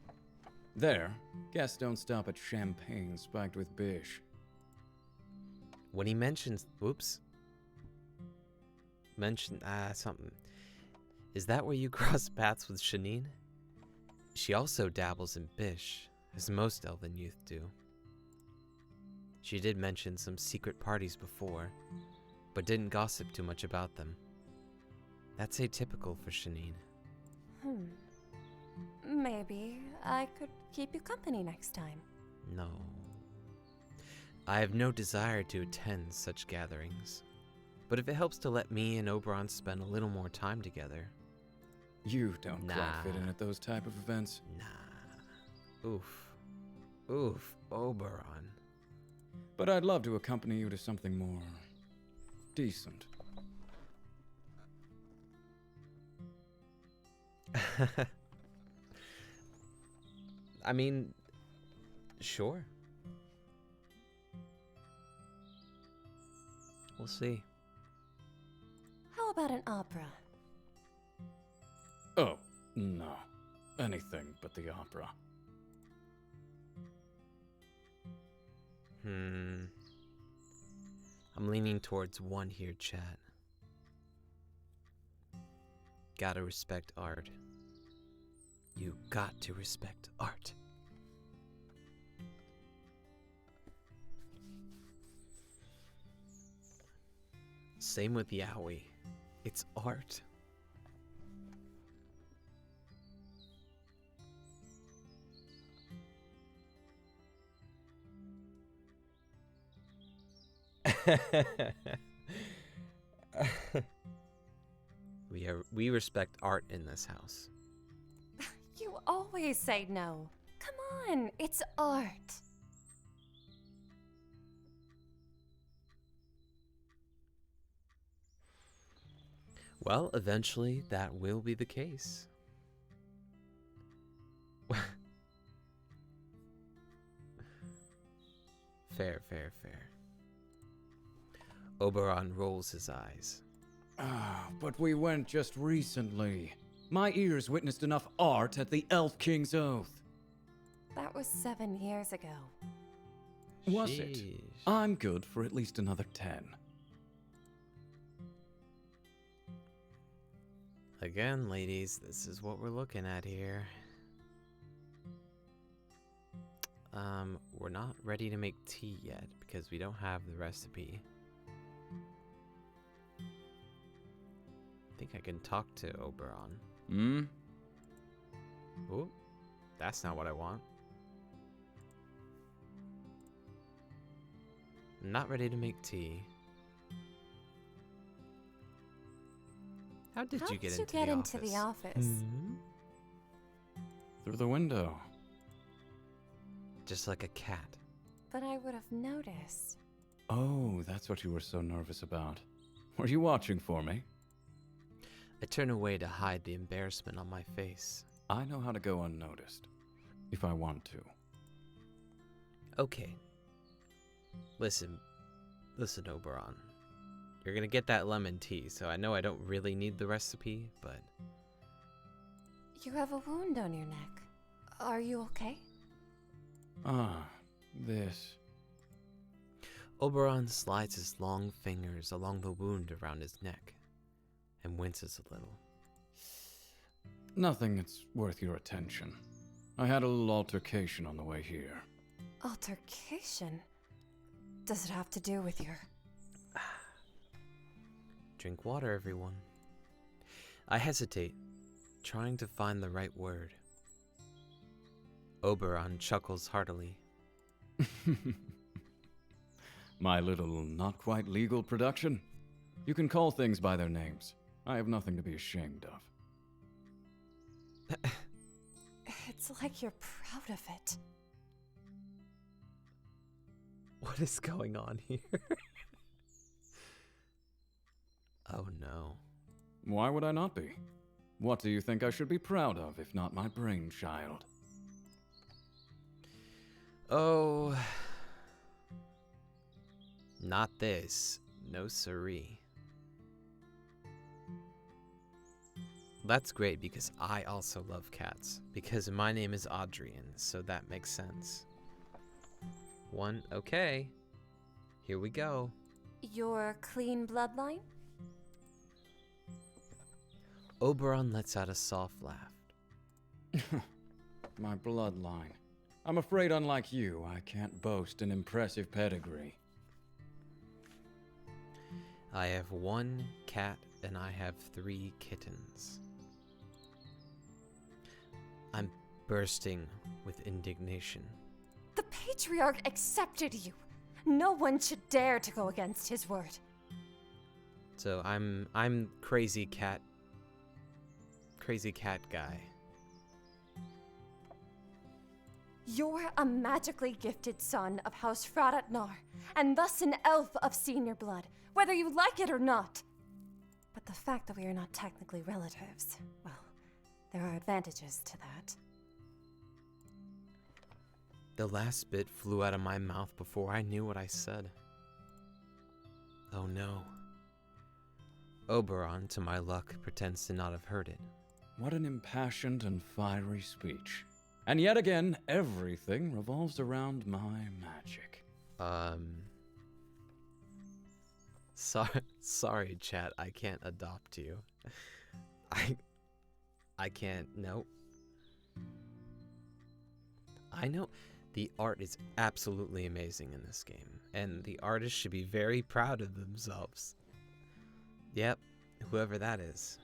Speaker 4: There, guests don't stop at champagne spiked with bish.
Speaker 1: When he mentions... something. Is that where you cross paths with Shanine? She also dabbles in bish, as most elven youth do. She did mention some secret parties before, but didn't gossip too much about them. That's atypical for Shanine.
Speaker 2: Maybe I could keep you company next time.
Speaker 1: No. I have no desire to attend such gatherings. But if it helps to let me and Oberon spend a little more time together.
Speaker 4: You don't quite fit in
Speaker 1: Nah.
Speaker 4: at those type of events.
Speaker 1: Nah. Oof, Oberon.
Speaker 4: But I'd love to accompany you to something more decent.
Speaker 1: I mean, sure. We'll see.
Speaker 2: How about an opera?
Speaker 4: Oh, no. Anything but the opera.
Speaker 1: I'm leaning towards one here, chat. Gotta respect art. You got to respect art. Same with Yaoi. It's art. We respect art in this house.
Speaker 2: You always say no. Come on, it's art.
Speaker 1: Well, eventually that will be the case. Fair. Oberon rolls his eyes.
Speaker 4: Ah, but we went just recently. My ears witnessed enough art at the Elf King's Oath.
Speaker 2: That was 7 years ago.
Speaker 4: Was it?
Speaker 1: Sheesh.
Speaker 4: I'm good for at least another 10.
Speaker 1: Again, ladies, this is what we're looking at here. We're not ready to make tea yet because we don't have the recipe. I think I can talk to Oberon.
Speaker 4: Hmm?
Speaker 1: Ooh, that's not what I want. I'm not ready to make tea. How did you get into the office?
Speaker 2: office?
Speaker 4: Through the window.
Speaker 1: Just like a cat.
Speaker 2: But I would have noticed.
Speaker 4: Oh, that's what you were so nervous about. Were you watching for me?
Speaker 1: I turn away to hide the embarrassment on my face.
Speaker 4: I know how to go unnoticed. If I want to.
Speaker 1: Okay. Listen, Oberon. You're gonna get that lemon tea, so I know I don't really need the recipe, but...
Speaker 2: You have a wound on your neck. Are you okay?
Speaker 4: Ah, this.
Speaker 1: Oberon slides his long fingers along the wound around his neck and winces a little.
Speaker 4: Nothing that's worth your attention. I had a little altercation on the way here.
Speaker 2: Altercation? Does it have to do with your...
Speaker 1: Drink water, everyone. I hesitate, trying to find the right word. Oberon chuckles heartily.
Speaker 4: My little not-quite legal production? You can call things by their names. I have nothing to be ashamed of.
Speaker 2: It's like you're proud of it.
Speaker 1: What is going on here? Oh no.
Speaker 4: Why would I not be? What do you think I should be proud of, if not my brainchild?
Speaker 1: Oh. Not this. No siree. That's great because I also love cats. Because my name is Adrian, so that makes sense. Okay. Here we go.
Speaker 2: Your clean bloodline?
Speaker 1: Oberon lets out a soft laugh.
Speaker 4: My bloodline. I'm afraid, unlike you, I can't boast an impressive pedigree.
Speaker 1: I have 1 cat and I have 3 kittens. I'm bursting with indignation.
Speaker 2: The Patriarch accepted you. No one should dare to go against his word.
Speaker 1: So I'm crazy cat guy.
Speaker 2: You're a magically gifted son of House Fradatnar, and thus an elf of senior blood, whether you like it or not. But the fact that we are not technically relatives, well, there are advantages to that.
Speaker 1: The last bit flew out of my mouth before I knew what I said. Oh no. Oberon, to my luck, pretends to not have heard it.
Speaker 4: What an impassioned and fiery speech. And yet again, everything revolves around my magic.
Speaker 1: Sorry, chat, I can't adopt you. I can't, nope. I know the art is absolutely amazing in this game, and the artists should be very proud of themselves. Yep, whoever that is.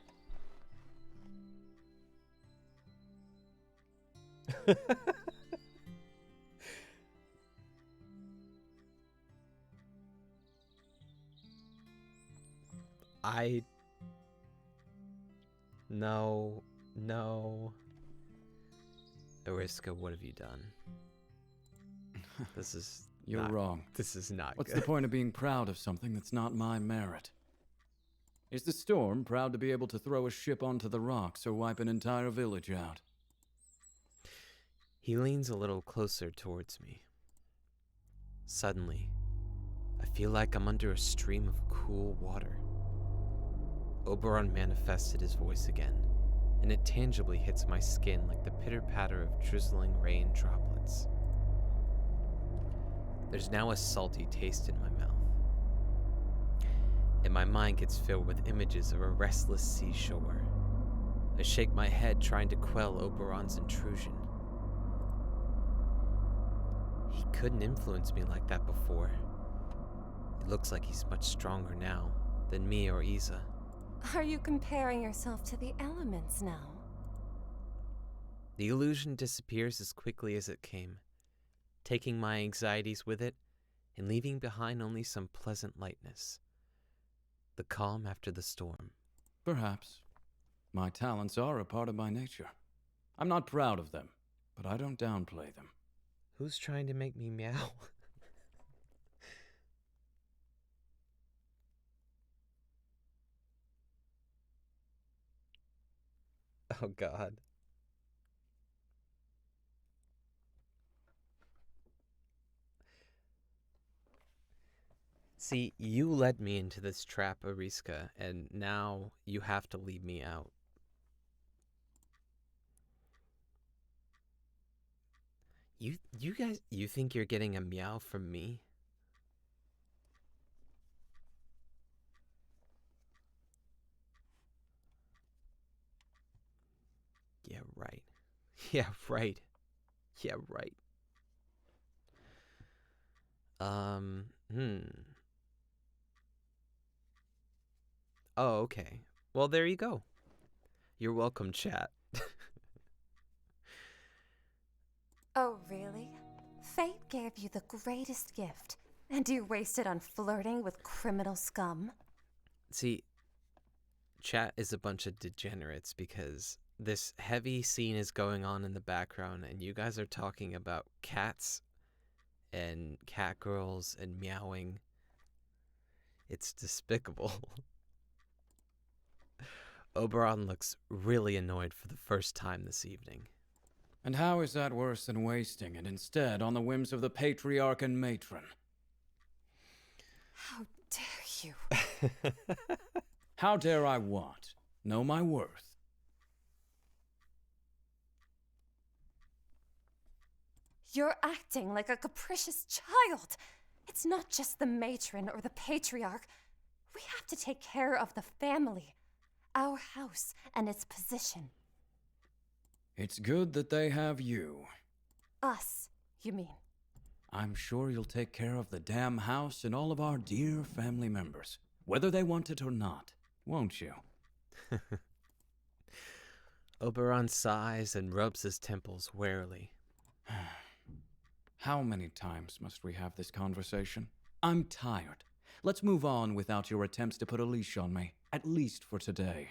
Speaker 1: No. Ariska, what have you done? This is
Speaker 4: You're wrong.
Speaker 1: This is not
Speaker 4: What's
Speaker 1: good.
Speaker 4: the point of being proud of something that's not my merit? Is the Storm proud to be able to throw a ship onto the rocks or wipe an entire village out?
Speaker 1: He leans a little closer towards me. Suddenly, I feel like I'm under a stream of cool water. Oberon manifested his voice again, and it tangibly hits my skin like the pitter-patter of drizzling rain droplets. There's now a salty taste in my mouth, and my mind gets filled with images of a restless seashore. I shake my head, trying to quell Oberon's intrusion. He couldn't influence me like that before. It looks like he's much stronger now than me or Isa.
Speaker 2: Are you comparing yourself to the elements now?
Speaker 1: The illusion disappears as quickly as it came, taking my anxieties with it and leaving behind only some pleasant lightness. The calm after the storm.
Speaker 4: Perhaps. My talents are a part of my nature. I'm not proud of them, but I don't downplay them.
Speaker 1: Who's trying to make me meow? Oh God. See, you led me into this trap, Ariska, and now you have to leave me out. You guys, you think you're getting a meow from me? Yeah, right. Yeah, right. Yeah, right. Oh, okay. Well, there you go. You're welcome, chat.
Speaker 2: Oh, really? Fate gave you the greatest gift, and you waste it on flirting with criminal scum?
Speaker 1: See, chat is a bunch of degenerates because this heavy scene is going on in the background and you guys are talking about cats and cat girls and meowing. It's despicable. Oberon looks really annoyed for the first time this evening.
Speaker 4: And how is that worse than wasting it instead on the whims of the Patriarch and Matron?
Speaker 2: How dare you?
Speaker 4: How dare I what? Know my worth?
Speaker 2: You're acting like a capricious child. It's not just the matron or the patriarch. We have to take care of the family, our house, and its position.
Speaker 4: It's good that they have you.
Speaker 2: Us, you mean?
Speaker 4: I'm sure you'll take care of the damn house and all of our dear family members, whether they want it or not, won't you?
Speaker 1: Oberon sighs and rubs his temples warily.
Speaker 4: How many times must we have this conversation? I'm tired. Let's move on without your attempts to put a leash on me, at least for today.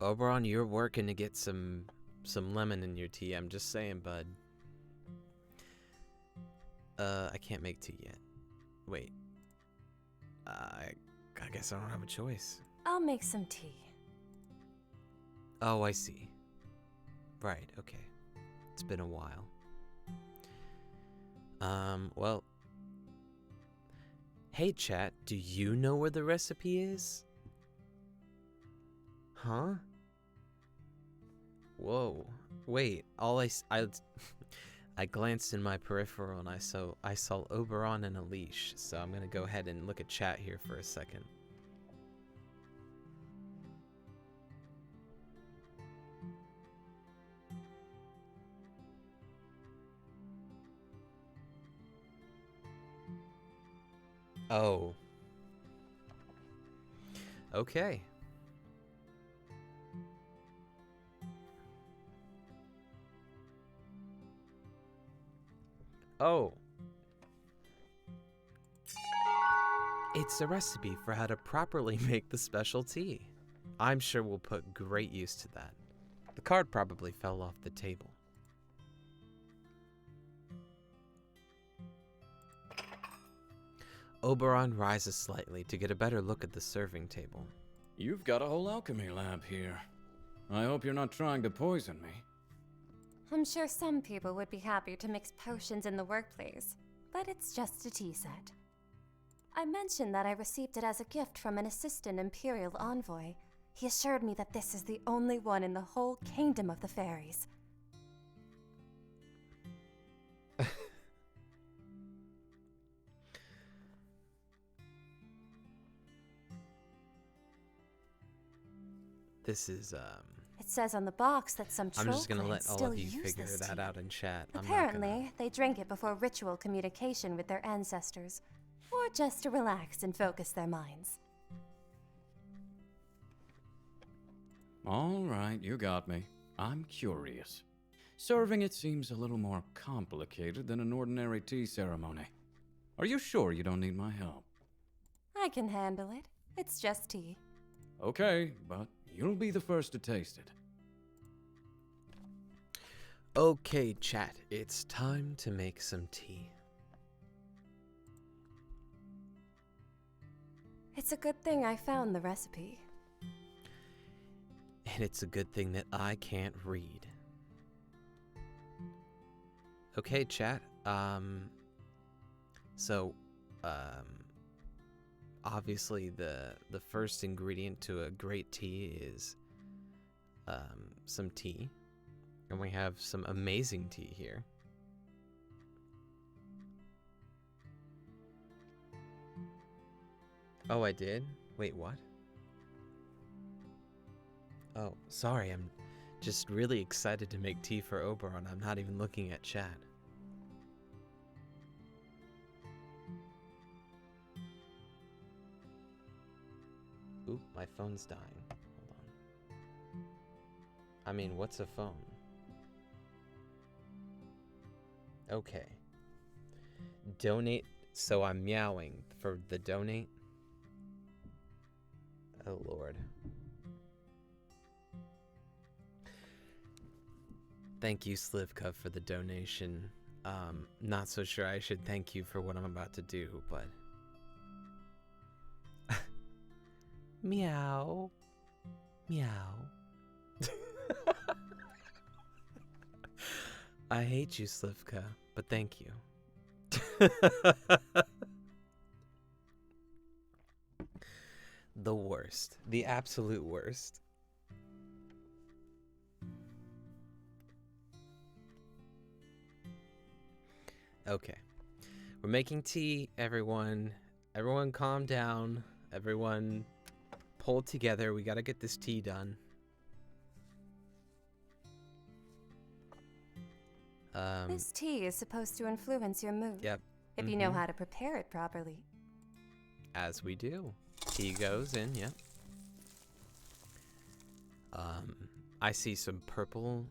Speaker 1: Oberon, you're working to get some lemon in your tea. I'm just saying, bud. I can't make tea yet. Wait. I guess I don't have a choice.
Speaker 2: I'll make some tea.
Speaker 1: Oh, I see. Right, okay. It's been a while. Well. Hey, chat, do you know where the recipe is? Huh? Whoa. Wait, I glanced in my peripheral and I saw Oberon and a leash, so I'm gonna go ahead and look at chat here for a second. Oh. Okay. Oh. It's a recipe for how to properly make the special tea. I'm sure we'll put great use to that. The card probably fell off the table. Oberon rises slightly to get a better look at the serving table.
Speaker 4: You've got a whole alchemy lab here. I hope you're not trying to poison me.
Speaker 2: I'm sure some people would be happy to mix potions in the workplace, but it's just a tea set. I mentioned that I received it as a gift from an assistant Imperial envoy. He assured me that this is the only one in the whole kingdom of the fairies.
Speaker 1: This is,
Speaker 2: It says on the box that some troll
Speaker 1: I'm just gonna
Speaker 2: clans
Speaker 1: let all
Speaker 2: still
Speaker 1: of you
Speaker 2: use
Speaker 1: figure
Speaker 2: this
Speaker 1: that
Speaker 2: tea.
Speaker 1: out in chat.
Speaker 2: Apparently, they drink it before ritual communication with their ancestors, or just to relax and focus their minds.
Speaker 4: All right, you got me. I'm curious. Serving it seems a little more complicated than an ordinary tea ceremony. Are you sure you don't need my help?
Speaker 2: I can handle it. It's just tea.
Speaker 4: Okay, but you'll be the first to taste it.
Speaker 1: Okay, chat, it's time to make some tea.
Speaker 2: It's a good thing I found the recipe.
Speaker 1: And it's a good thing that I can't read. Okay, chat, obviously the first ingredient to a great tea is some tea. And we have some amazing tea here. Oh, I did? Wait, what? Oh, sorry, I'm just really excited to make tea for Oberon. I'm not even looking at chat. Oop, my phone's dying. Hold on. I mean, what's a phone? Okay. Donate. So I'm meowing for the donate. Oh, Lord. Thank you, Slivka, for the donation. Not so sure I should thank you for what I'm about to do, but... Meow. Meow. I hate you, Slivka, but thank you. The worst. The absolute worst. Okay. We're making tea, everyone. Everyone calm down. Everyone pull together. We gotta get this tea done.
Speaker 2: This tea is supposed to influence your mood.
Speaker 1: Yep.
Speaker 2: If you know how to prepare it properly.
Speaker 1: As we do. Tea goes in, yep. I see some purple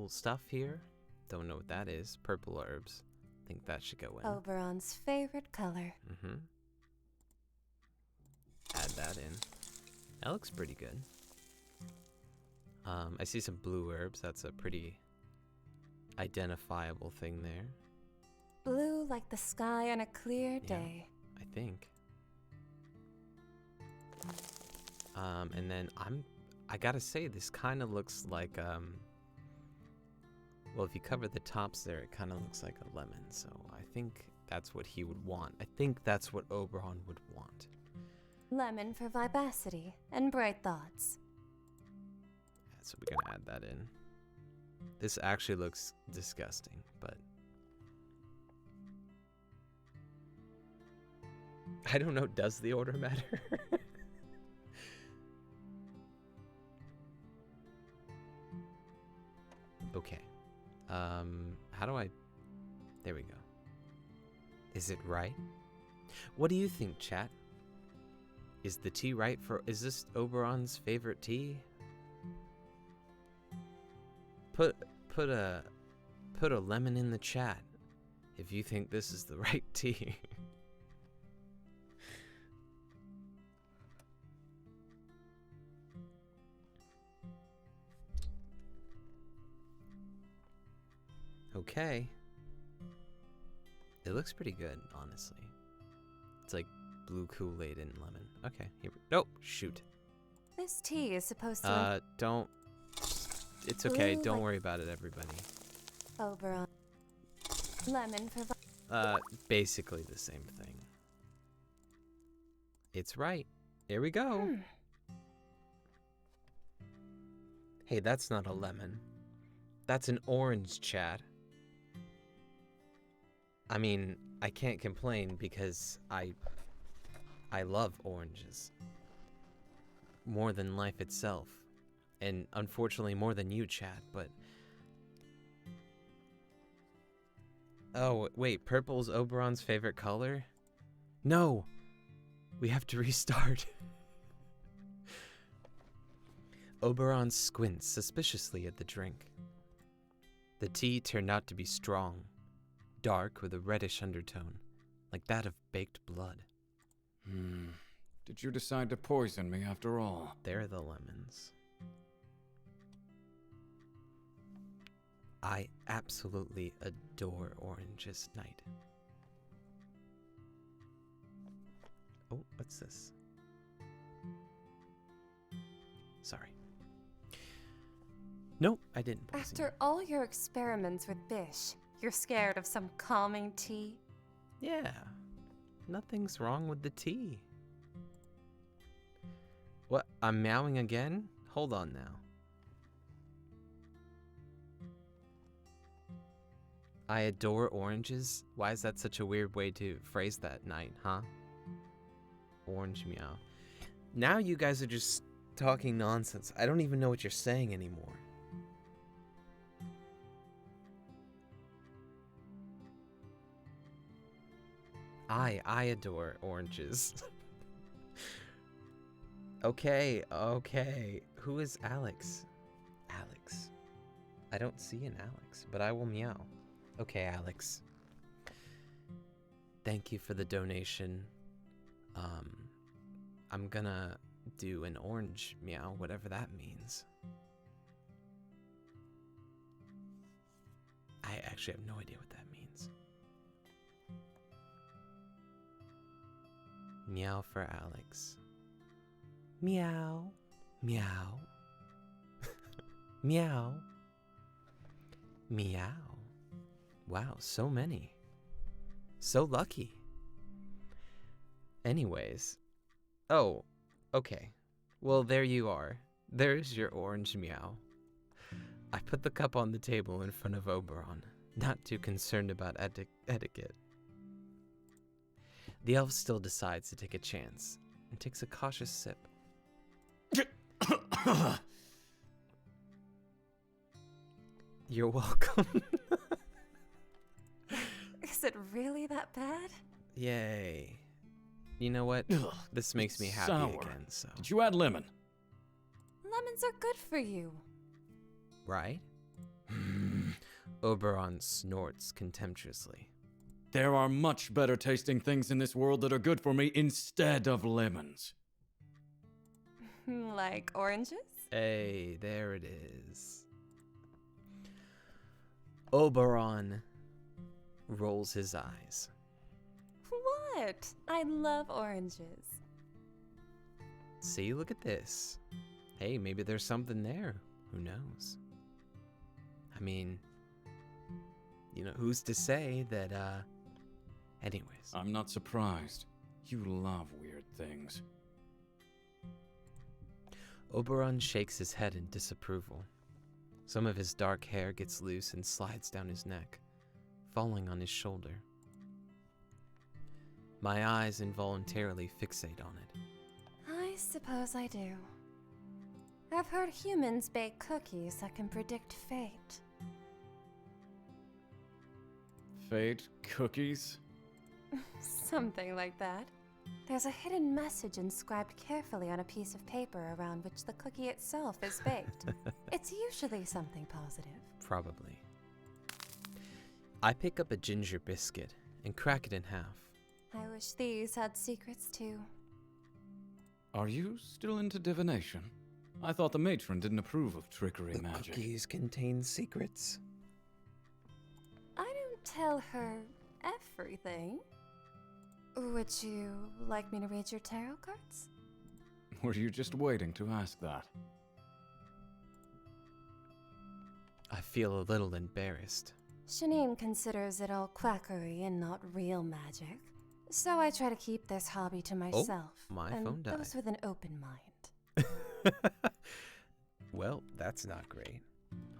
Speaker 1: stuff here. Don't know what that is. Purple herbs. Think that should go in.
Speaker 2: Oberon's favorite color.
Speaker 1: Add that in. That looks pretty good. I see some blue herbs. That's a pretty identifiable thing there.
Speaker 2: Blue like the sky on a clear day.
Speaker 1: I think. And then I gotta say, this kind of looks like, well, if you cover the tops there, it kind of looks like a lemon. So I think that's what he would want. I think that's what Oberon would want.
Speaker 2: Lemon for vivacity and bright thoughts.
Speaker 1: So we're gonna add that in. This actually looks disgusting, but I don't know, does the order matter? Okay. How do I... There we go. Is it right? What do you think, chat? Is the tea right for... Is this Oberon's favorite tea? Put a lemon in the chat if you think this is the right tea. Okay. It looks pretty good, honestly. It's like blue Kool-Aid and lemon. Okay, here we... Nope, shoot.
Speaker 2: This tea is supposed to...
Speaker 1: Don't... It's okay,
Speaker 2: Blue
Speaker 1: don't worry about it, everybody.
Speaker 2: Oberon. Lemon for...
Speaker 1: Basically the same thing. It's right. Here we go. Hey, that's not a lemon. That's an orange, Chad. I mean, I can't complain because I love oranges. More than life itself. And unfortunately more than you, Chad, but... Oh, wait, purple's Oberon's favorite color? No! We have to restart. Oberon squints suspiciously at the drink. The tea turned out to be strong, dark with a reddish undertone, like that of baked blood.
Speaker 4: Did you decide to poison me after all?
Speaker 1: They're the lemons. I absolutely adore oranges, Knight. Oh, what's this? Sorry. Nope, I didn't poison
Speaker 2: After all your experiments with Bish, you're scared of some calming tea?
Speaker 1: you. Yeah, nothing's wrong with the tea. What, I'm meowing again? Hold on now. I adore oranges? Why is that such a weird way to phrase that, Knight, huh? Orange meow. Now you guys are just talking nonsense. I don't even know what you're saying anymore. I adore oranges. Okay. Who is Alex? Alex. I don't see an Alex, but I will meow. Okay, Alex. Thank you for the donation. I'm gonna do an orange meow, whatever that means. I actually have no idea what that means. Meow for Alex. Meow. Meow. Meow. Meow. Wow, so many. So lucky. Anyways. Oh, okay. Well, there you are. There's your orange meow. I put the cup on the table in front of Oberon, not too concerned about etiquette. The elf still decides to take a chance and takes a cautious sip. You're welcome.
Speaker 2: Is it really that bad?
Speaker 1: Yay. You know what?
Speaker 4: Ugh,
Speaker 1: This makes me happy
Speaker 4: sour.
Speaker 1: again, so.
Speaker 4: Did you add lemon?
Speaker 2: Lemons are good for you.
Speaker 1: Right? Oberon snorts contemptuously.
Speaker 4: There are much better tasting things in this world that are good for me instead of lemons.
Speaker 2: Like oranges?
Speaker 1: Hey, there it is. Oberon rolls his eyes.
Speaker 2: What? I love oranges.
Speaker 1: See, look at this. Hey, maybe there's something there. Who knows? I mean, you know, who's to say that, anyways.
Speaker 4: I'm not surprised. You love weird things.
Speaker 1: Oberon shakes his head in disapproval. Some of his dark hair gets loose and slides down his neck, falling on his shoulder. My eyes involuntarily fixate on it.
Speaker 2: I suppose I do. I've heard humans bake cookies that can predict fate.
Speaker 4: Fate cookies?
Speaker 2: Something like that. There's a hidden message inscribed carefully on a piece of paper around which the cookie itself is baked. It's usually something positive.
Speaker 1: Probably. I pick up a ginger biscuit and crack it in half.
Speaker 2: I wish these had secrets too.
Speaker 4: Are you still into divination? I thought the matron didn't approve of trickery magic.
Speaker 1: Cookies contain secrets.
Speaker 2: I don't tell her everything. Would you like me to read your tarot cards?
Speaker 4: Were you just waiting to ask that?
Speaker 1: I feel a little embarrassed.
Speaker 2: Shanine considers it all quackery and not real magic. So I try to keep this hobby to myself.
Speaker 1: My
Speaker 2: and
Speaker 1: phone died.
Speaker 2: those with an open mind.
Speaker 1: Well, that's not great.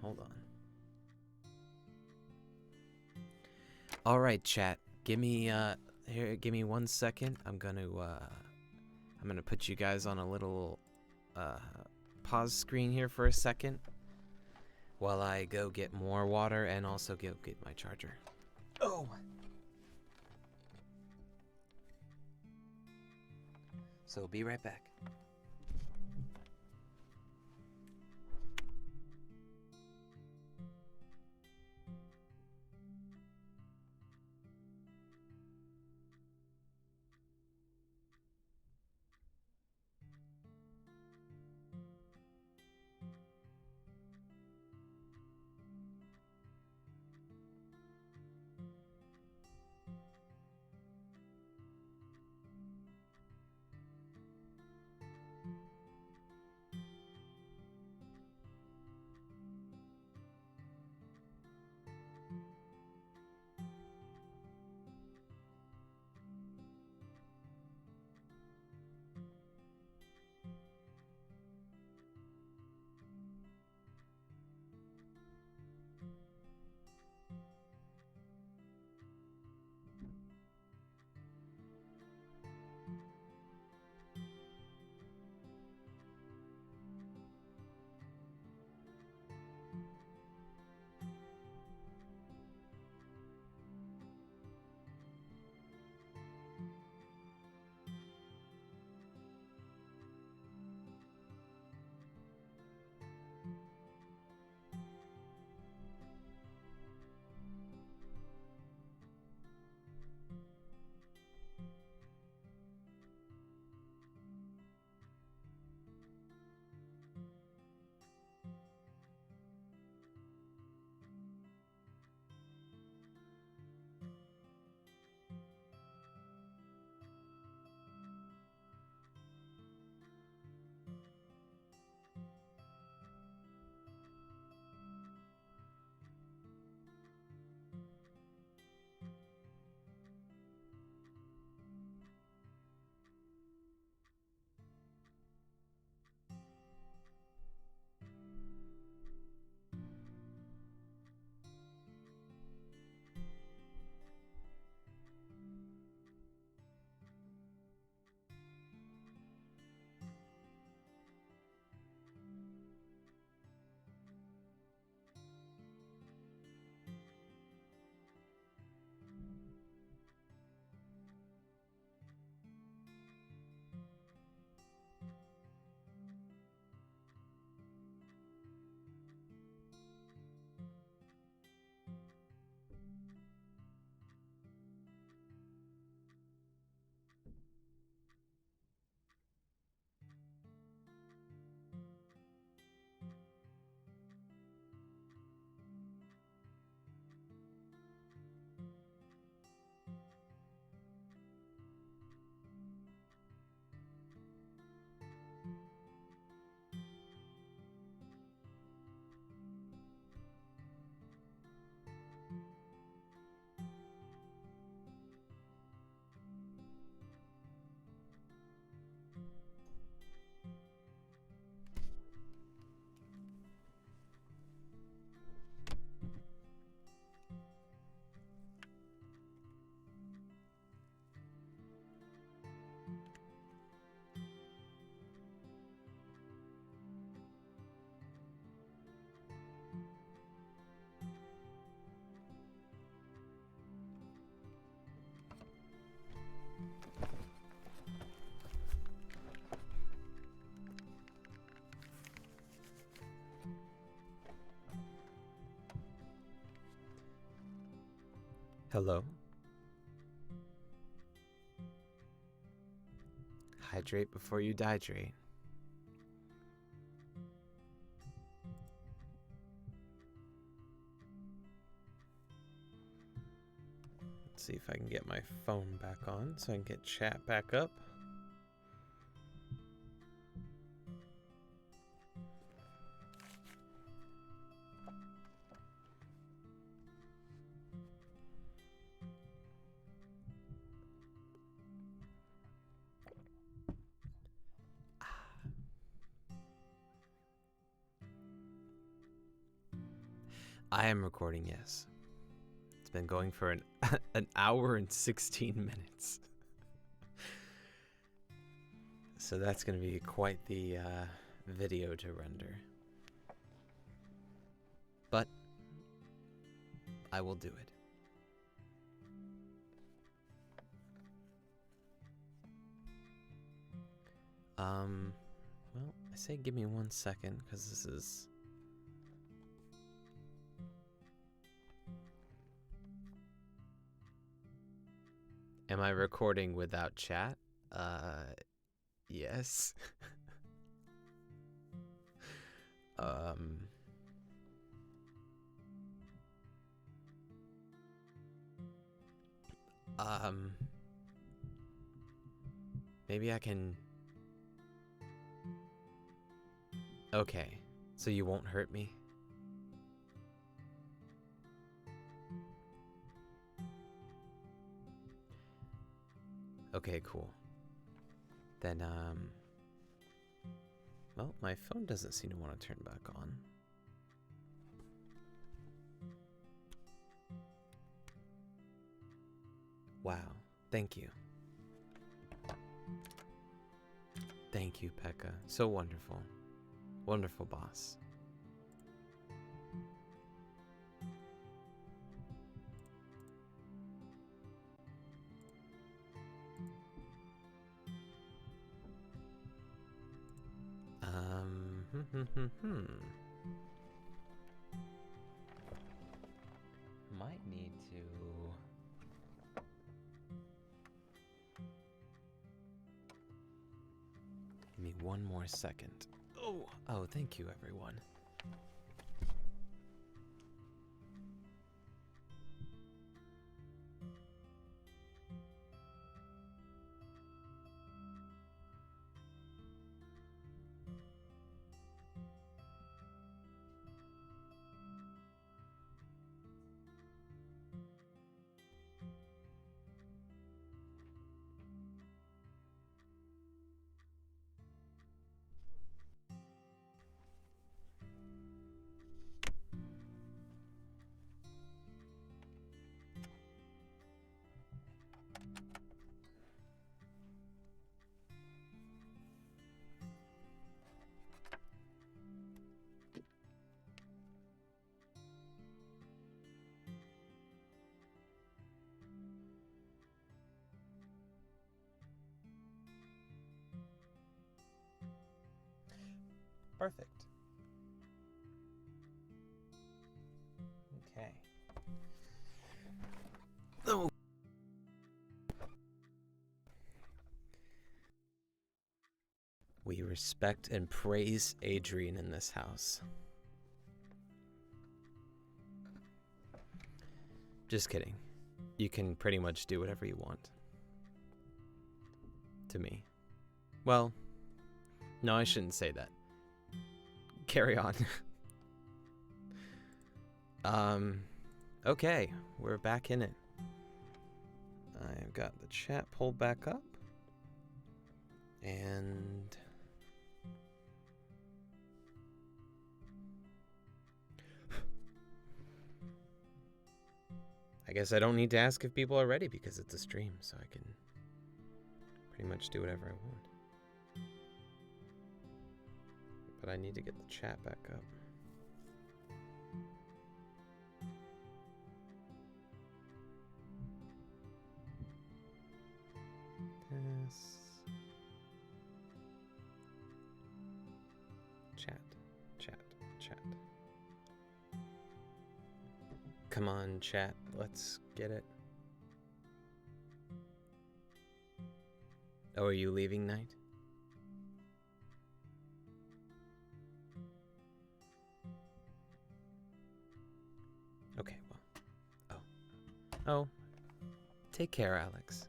Speaker 1: Hold on. All right, chat. Give me 1 second. I'm gonna put you guys on a little pause screen here for a second while I go get more water and also go get my charger. Oh. So be right back. Hello? Hydrate before you dihydrate. Let's see if I can get my phone back on so I can get chat back up. I am recording, yes. It's been going for an hour and 16 minutes. So that's going to be quite the video to render. But I will do it. Well, I say give me 1 second because this is... Am I recording without chat? Yes. Maybe I can... Okay, so you won't hurt me? Okay, cool. Then, well, my phone doesn't seem to want to turn back on. Wow, thank you. Thank you, Pekka. So wonderful. Wonderful boss. Might need to... Give me 1 more second. Oh, thank you, everyone. Perfect. Okay. Oh. We respect and praise Adrian in this house. Just kidding. You can pretty much do whatever you want. To me. Well, no, I shouldn't say that. Carry on. Okay, we're back in it. I've got the chat pulled back up. And... I guess I don't need to ask if people are ready because it's a stream, so I can pretty much do whatever I want. But I need to get the chat back up. Yes. Chat. Come on, chat. Let's get it. Oh, are you leaving, Knight? Okay, well. Oh. Take care, Alex.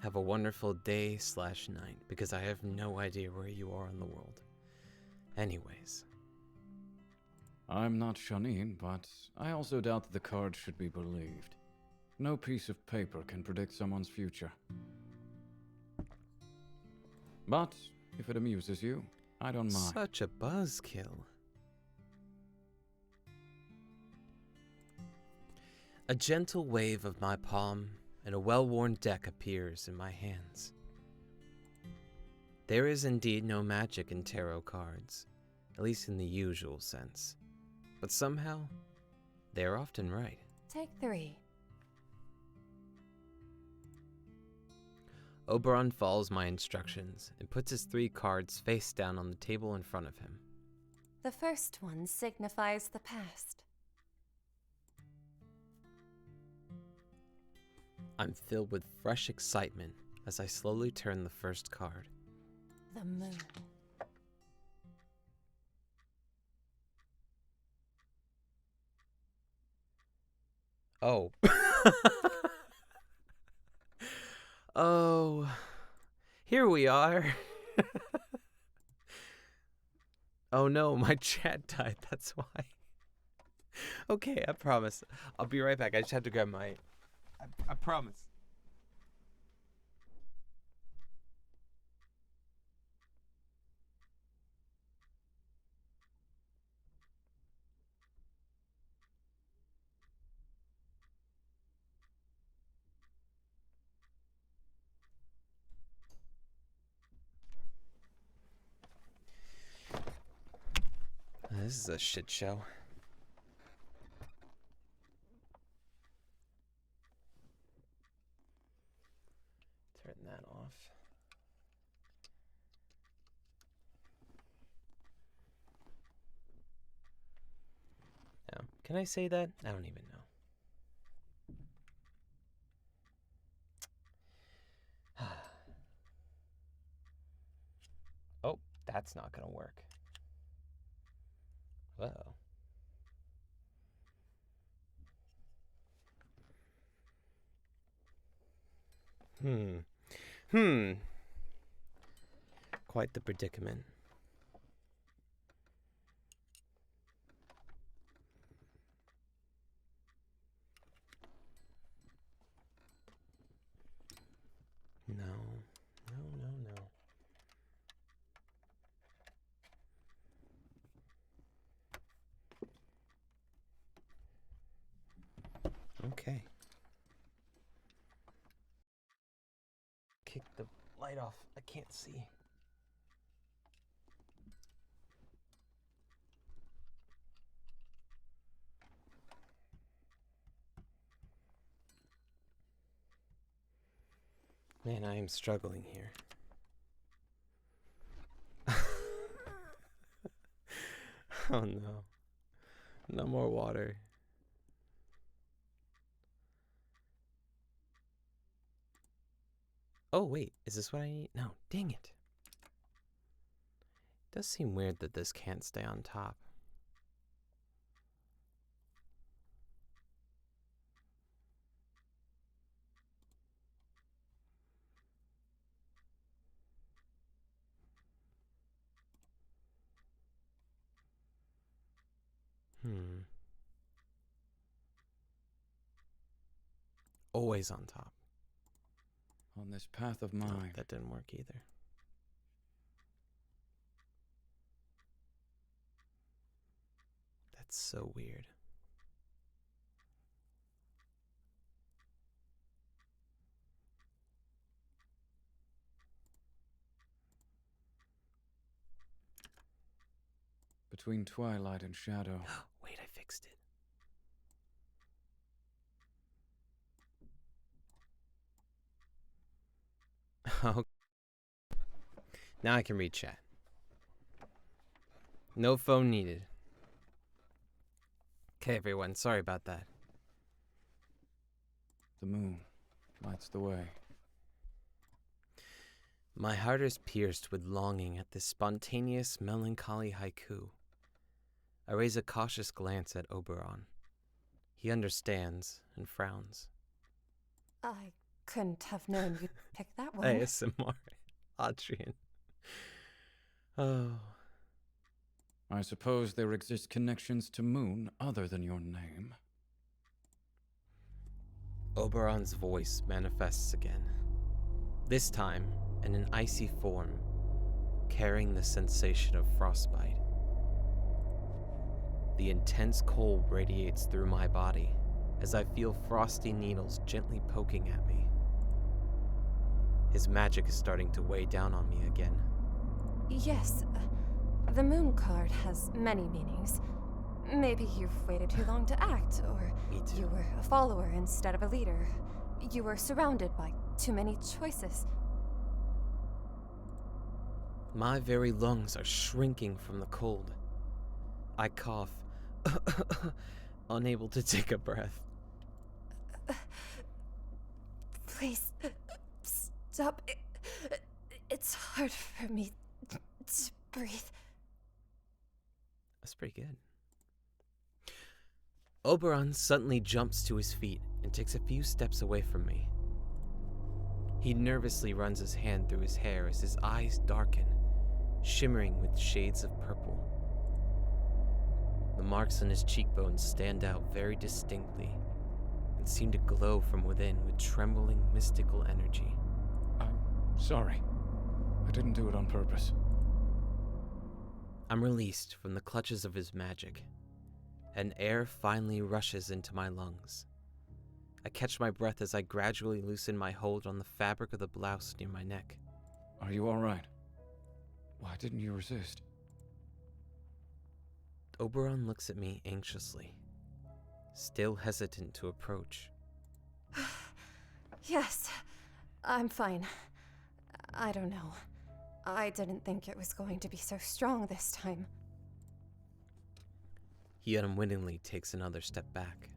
Speaker 1: Have a wonderful day/night, because I have no idea where you are in the world. Anyways.
Speaker 4: I'm not Shanine, but I also doubt that the cards should be believed. No piece of paper can predict someone's future. But if it amuses you, I don't mind.
Speaker 1: Such a buzzkill. A gentle wave of my palm and a well-worn deck appears in my hands. There is indeed no magic in tarot cards, at least in the usual sense. But somehow, they are often right.
Speaker 2: Take 3.
Speaker 1: Oberon follows my instructions and puts his 3 cards face down on the table in front of him.
Speaker 2: The first one signifies the past.
Speaker 1: I'm filled with fresh excitement as I slowly turn the first card.
Speaker 2: The moon.
Speaker 1: Oh. Oh. Here we are. Oh no, my chat died, that's why. Okay, I promise. I'll be right back. I just have to grab my... I promise. This is a shit show. Turn that off. Now, can I say that? I don't even know. Oh, that's not gonna work. Uh-oh. Quite the predicament. No. No. Okay. Kick the light off. I can't see. Man, I am struggling here. Oh no. No more water. Oh wait, is this what I need? No, dang it. It does seem weird that this can't stay on top. Always on top.
Speaker 4: On this path of
Speaker 1: No,
Speaker 4: mine.
Speaker 1: that didn't work either. That's so weird.
Speaker 4: Between twilight and shadow.
Speaker 1: Wait, I fixed it. Oh. Now I can read chat. No phone needed. Okay, everyone, sorry about that.
Speaker 4: The moon lights the way.
Speaker 1: My heart is pierced with longing at this spontaneous, melancholy haiku. I raise a cautious glance at Oberon. He understands and frowns.
Speaker 2: I couldn't have known you'd pick that one.
Speaker 1: ASMR. Adrian. Oh.
Speaker 4: I suppose there exist connections to moon other than your name.
Speaker 1: Oberon's voice manifests again. This time in an icy form, carrying the sensation of frostbite. The intense cold radiates through my body as I feel frosty needles gently poking at me. His magic is starting to weigh down on me again.
Speaker 2: Yes, the moon card has many meanings. Maybe you've waited too long to act, or
Speaker 1: Me too.
Speaker 2: you were a follower instead of a leader. You were surrounded by too many choices.
Speaker 1: My very lungs are shrinking from the cold. I cough, unable to take a breath.
Speaker 2: Please, stop. It's hard for me to breathe.
Speaker 1: That's pretty good. Oberon suddenly jumps to his feet and takes a few steps away from me. He nervously runs his hand through his hair as his eyes darken, shimmering with shades of purple. The marks on his cheekbones stand out very distinctly and seem to glow from within with trembling mystical energy.
Speaker 4: I'm sorry. I didn't do it on purpose.
Speaker 1: I'm released from the clutches of his magic, and air finally rushes into my lungs. I catch my breath as I gradually loosen my hold on the fabric of the blouse near my neck.
Speaker 4: Are you all right? Why didn't you resist?
Speaker 1: Oberon looks at me anxiously, still hesitant to approach.
Speaker 2: Yes, I'm fine. I don't know. I didn't think it was going to be so strong this time.
Speaker 1: He unwittingly takes another step back.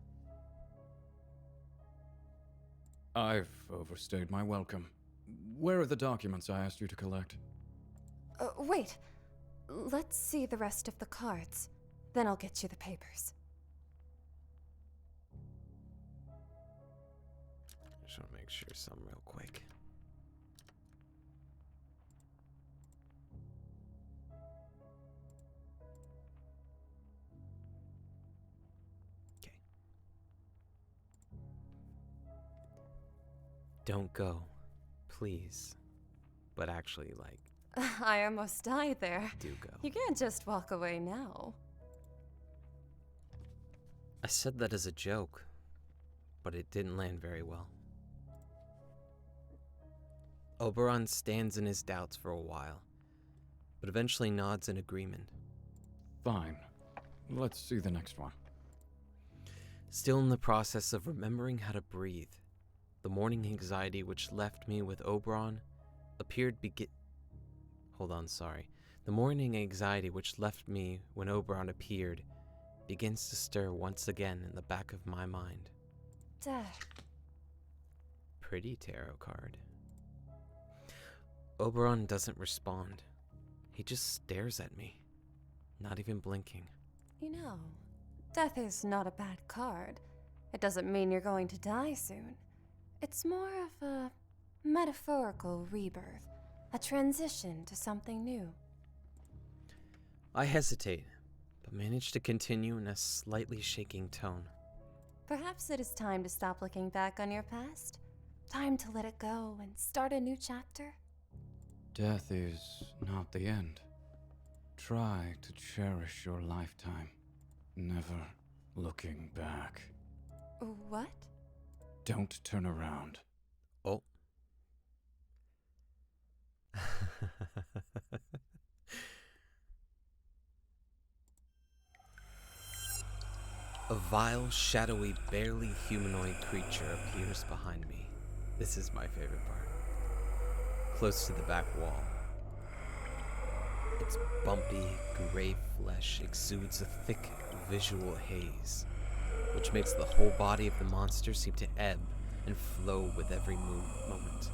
Speaker 4: I've overstayed my welcome. Where are the documents I asked you to collect?
Speaker 2: Wait. Let's see the rest of the cards. Then I'll get you the papers.
Speaker 1: Just want to make sure something real quick. Okay. Don't go, please. But actually,
Speaker 2: I almost died there.
Speaker 1: do go.
Speaker 2: You can't just walk away now.
Speaker 1: I said that as a joke, but it didn't land very well. Oberon stands in his doubts for a while, but eventually nods in agreement.
Speaker 4: Fine. Let's see the next one.
Speaker 1: Still in the process of remembering how to breathe, the morning anxiety which left me with Oberon appeared The morning anxiety which left me when Oberon appeared begins to stir once again in the back of my mind.
Speaker 2: Death.
Speaker 1: Pretty tarot card. Oberon doesn't respond. He just stares at me, not even blinking.
Speaker 2: You know, death is not a bad card. It doesn't mean you're going to die soon. It's more of a metaphorical rebirth, a transition to something new.
Speaker 1: I hesitate, but manage to continue in a slightly shaking tone.
Speaker 2: Perhaps it is time to stop looking back on your past. Time to let it go and start a new chapter.
Speaker 4: Death is not the end. Try to cherish your lifetime, never looking back.
Speaker 2: What?
Speaker 4: Don't turn around.
Speaker 1: Oh. A vile, shadowy, barely humanoid creature appears behind me. This is my favorite part. Close to the back wall. Its bumpy, gray flesh exudes a thick, visual haze, which makes the whole body of the monster seem to ebb and flow with every moment.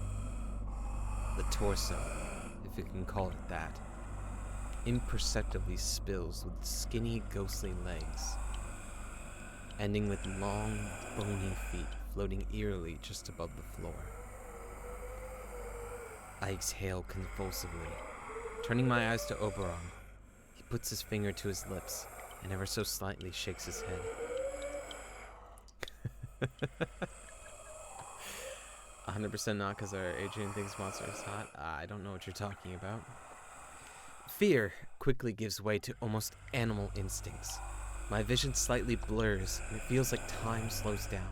Speaker 1: The torso, if you can call it that, imperceptibly spills with skinny, ghostly legs, ending with long, bony feet floating eerily just above the floor. I exhale convulsively, turning my eyes to Oberon. He puts his finger to his lips and ever so slightly shakes his head. 100% not because our Adrian thinks monster is hot. I don't know what you're talking about. Fear quickly gives way to almost animal instincts. My vision slightly blurs, and it feels like time slows down.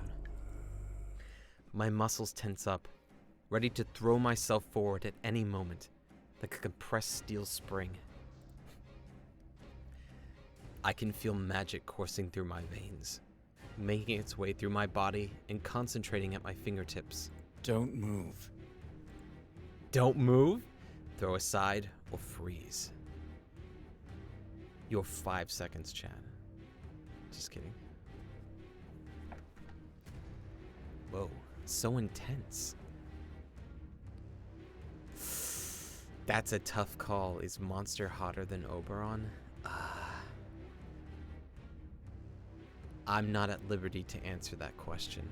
Speaker 1: My muscles tense up, ready to throw myself forward at any moment, like a compressed steel spring. I can feel magic coursing through my veins, making its way through my body and concentrating at my fingertips.
Speaker 4: Don't move.
Speaker 1: Don't move? Throw aside or freeze. You have 5 seconds, Chad. Just kidding. Whoa, so intense. That's a tough call. Is Monster hotter than Oberon? I'm not at liberty to answer that question.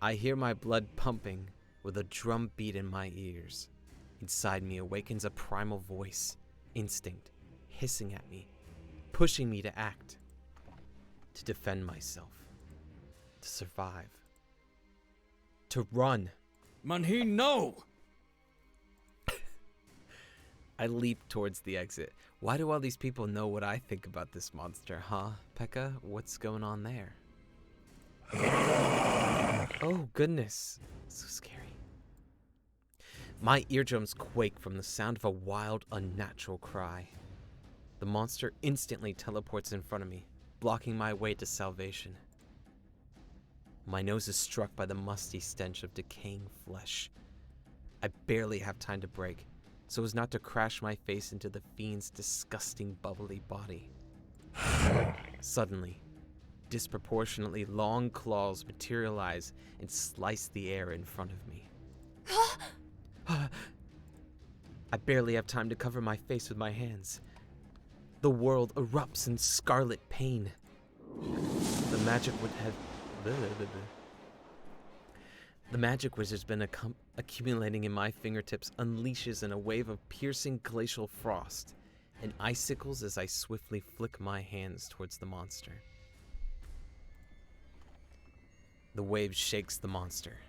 Speaker 1: I hear my blood pumping with a drum beat in my ears. Inside me awakens a primal voice, instinct, hissing at me, pushing me to act, to defend myself, to survive, to run.
Speaker 4: Manhi, no!
Speaker 1: I leap towards the exit. Why do all these people know what I think about this monster, huh, Pekka? What's going on there? Oh, goodness. So scary. My eardrums quake from the sound of a wild, unnatural cry. The monster instantly teleports in front of me, blocking my way to salvation. My nose is struck by the musty stench of decaying flesh. I barely have time to brake, so as not to crash my face into the fiend's disgusting, bubbly body. Suddenly, disproportionately long claws materialize and slice the air in front of me. I barely have time to cover my face with my hands. The world erupts in scarlet pain. The magic which has been accumulating in my fingertips unleashes in a wave of piercing glacial frost and icicles as I swiftly flick my hands towards the monster. The wave shakes the monster,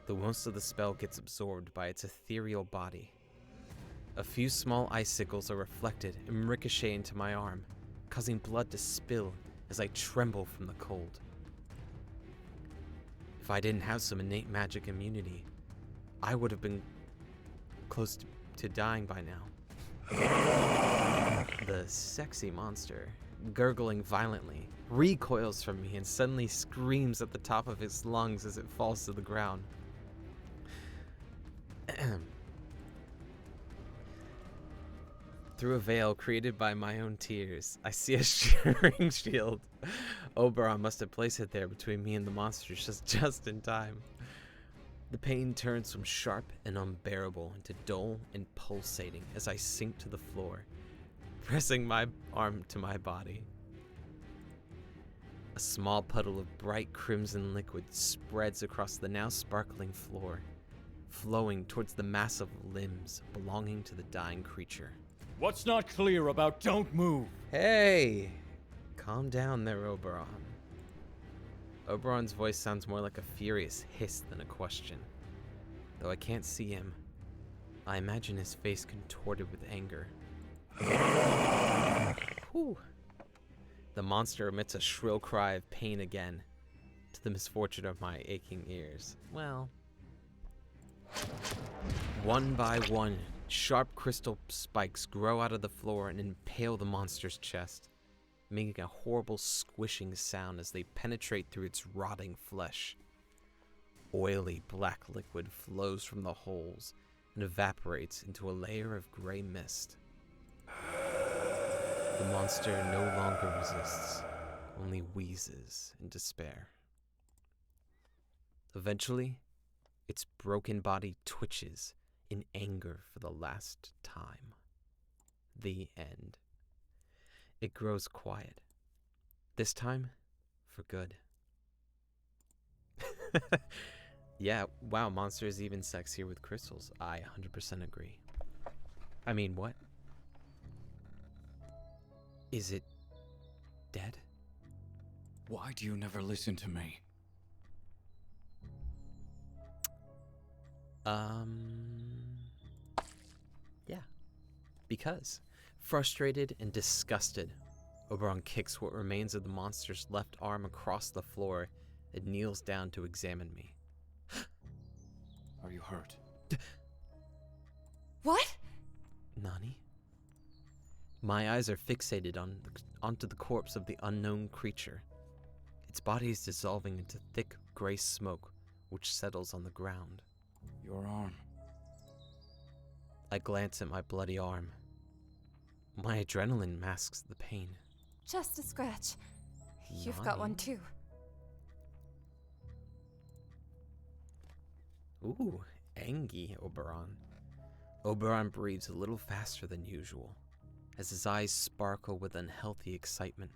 Speaker 1: though most of the spell gets absorbed by its ethereal body. A few small icicles are reflected and ricochet into my arm, causing blood to spill as I tremble from the cold. If I didn't have some innate magic immunity, I would have been close to dying by now. The sexy monster, gurgling violently, recoils from me and suddenly screams at the top of his lungs as it falls to the ground. Through a veil created by my own tears, I see a shivering shield. Oberon must have placed it there between me and the monster just in time. The pain turns from sharp and unbearable into dull and pulsating as I sink to the floor, pressing my arm to my body. A small puddle of bright crimson liquid spreads across the now sparkling floor, flowing towards the massive limbs belonging to the dying creature.
Speaker 4: What's not clear about don't move?
Speaker 1: Hey! Calm down there, Oberon. Oberon's voice sounds more like a furious hiss than a question. Though I can't see him, I imagine his face contorted with anger. Whew. The monster emits a shrill cry of pain again, to the misfortune of my aching ears. Well, one by one, sharp crystal spikes grow out of the floor and impale the monster's chest, making a horrible squishing sound as they penetrate through its rotting flesh. Oily black liquid flows from the holes and evaporates into a layer of gray mist. The monster no longer resists, only wheezes in despair. Eventually, its broken body twitches in anger for the last time. The end. It grows quiet. This time, for good. Yeah, wow, monster is even sexier with crystals. I 100% agree. I mean, what? Is it dead?
Speaker 4: Why do you never listen to me?
Speaker 1: Yeah. Because, frustrated and disgusted, Oberon kicks what remains of the monster's left arm across the floor and kneels down to examine me.
Speaker 4: Are you hurt?
Speaker 2: What?
Speaker 1: Nani? My eyes are fixated onto the corpse of the unknown creature. Its body is dissolving into thick gray smoke, which settles on the ground.
Speaker 4: Your arm.
Speaker 1: I glance at my bloody arm. My adrenaline masks the pain.
Speaker 2: Just a scratch. You've got one too.
Speaker 1: Ooh, Angie, Oberon. Oberon breathes a little faster than usual, as his eyes sparkle with unhealthy excitement.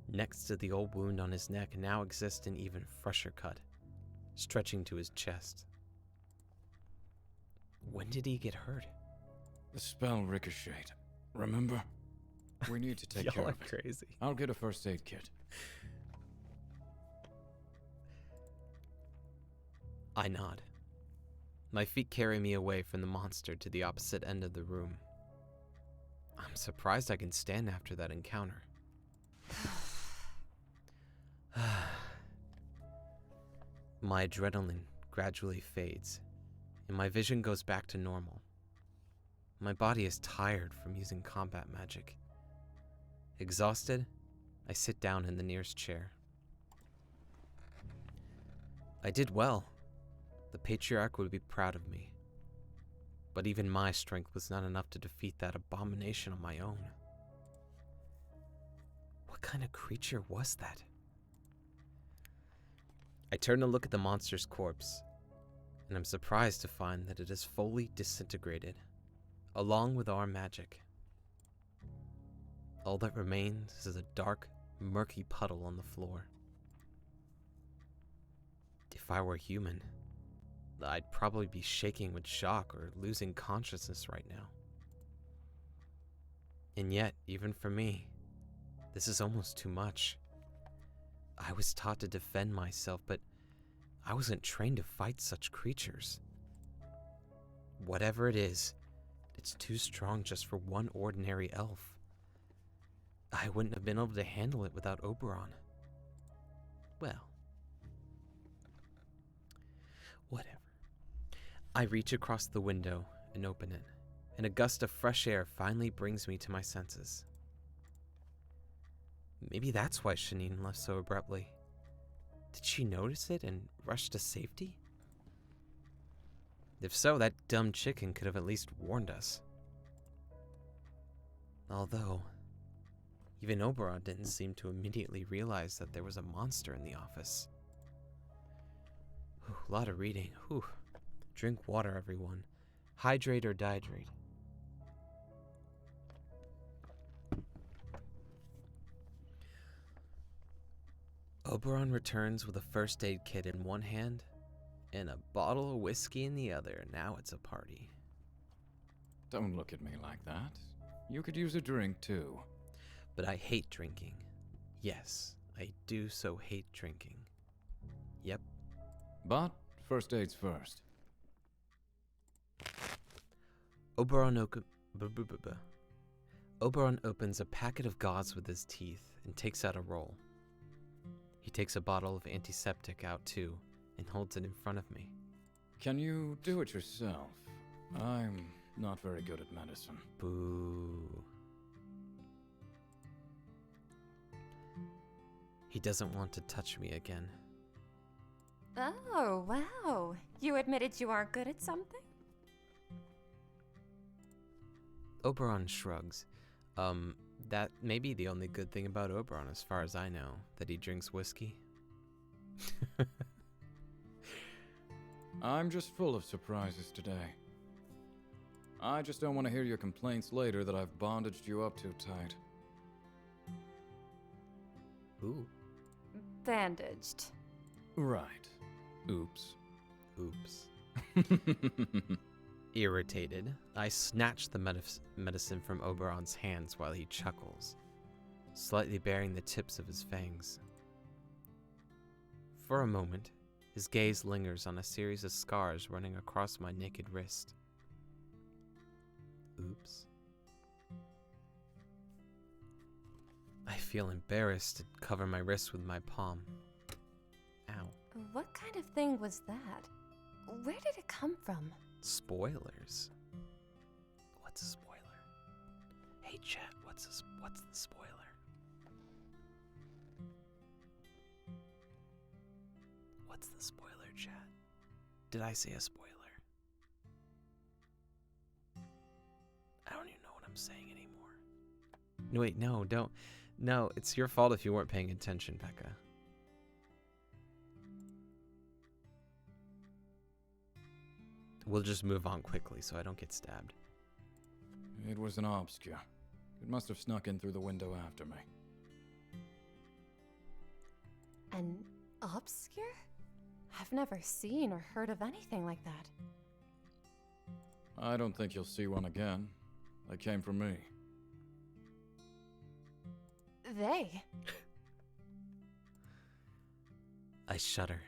Speaker 1: Next to the old wound on his neck now exists an even fresher cut, stretching to his chest. When did he get hurt?
Speaker 4: The spell ricocheted. Remember? We need to take care of it.
Speaker 1: Crazy.
Speaker 4: I'll get a first aid kit.
Speaker 1: I nod. My feet carry me away from the monster to the opposite end of the room. I'm surprised I can stand after that encounter. My adrenaline gradually fades, and my vision goes back to normal. My body is tired from using combat magic. Exhausted, I sit down in the nearest chair. I did well. The patriarch would be proud of me. But even my strength was not enough to defeat that abomination on my own. What kind of creature was that? I turn to look at the monster's corpse, and I'm surprised to find that it is fully disintegrated, along with our magic. All that remains is a dark, murky puddle on the floor. If I were human, I'd probably be shaking with shock or losing consciousness right now. And yet, even for me, this is almost too much. I was taught to defend myself, but I wasn't trained to fight such creatures. Whatever it is, it's too strong just for one ordinary elf. I wouldn't have been able to handle it without Oberon. Well, whatever. I reach across the window and open it, and a gust of fresh air finally brings me to my senses. Maybe that's why Shanine left so abruptly. Did she notice it and rush to safety? If so, that dumb chicken could have at least warned us. Although, even Oberon didn't seem to immediately realize that there was a monster in the office. A lot of reading. Whew. Drink water, everyone. Hydrate or dihydrate. Oberon returns with a first aid kit in one hand and a bottle of whiskey in the other. Now it's a party.
Speaker 4: Don't look at me like that. You could use a drink too.
Speaker 1: But I hate drinking. Yes, I do so hate drinking. Yep.
Speaker 4: But first aid's first.
Speaker 1: Oberon opens a packet of gauze with his teeth and takes out a roll. He takes a bottle of antiseptic out too and holds it in front of me.
Speaker 4: Can you do it yourself? I'm not very good at medicine.
Speaker 1: Boo. He doesn't want to touch me again.
Speaker 2: Oh, wow. You admitted you aren't good at something?
Speaker 1: Oberon shrugs. That may be the only good thing about Oberon, as far as I know, that he drinks whiskey.
Speaker 4: I'm just full of surprises today. I just don't want to hear your complaints later that I've bondaged you up too tight.
Speaker 1: Ooh.
Speaker 2: Bandaged.
Speaker 4: Right. Oops.
Speaker 1: Oops. Irritated, I snatch the medicine from Oberon's hands while he chuckles, slightly baring the tips of his fangs. For a moment, his gaze lingers on a series of scars running across my naked wrist. Oops. I feel embarrassed and cover my wrist with my palm. Ow.
Speaker 2: What kind of thing was that? Where did it come from?
Speaker 1: Spoilers. What's a spoiler? Hey chat, what's the spoiler? What's the spoiler, chat? Did I say a spoiler? I don't even know what I'm saying anymore. No, wait, no, don't. No, it's your fault if you weren't paying attention, Becca. We'll just move on quickly so I don't get stabbed.
Speaker 4: It was an obscure. It must have snuck in through the window after me.
Speaker 2: An obscure? I've never seen or heard of anything like that.
Speaker 4: I don't think you'll see one again. They came from me.
Speaker 2: They?
Speaker 1: I shudder.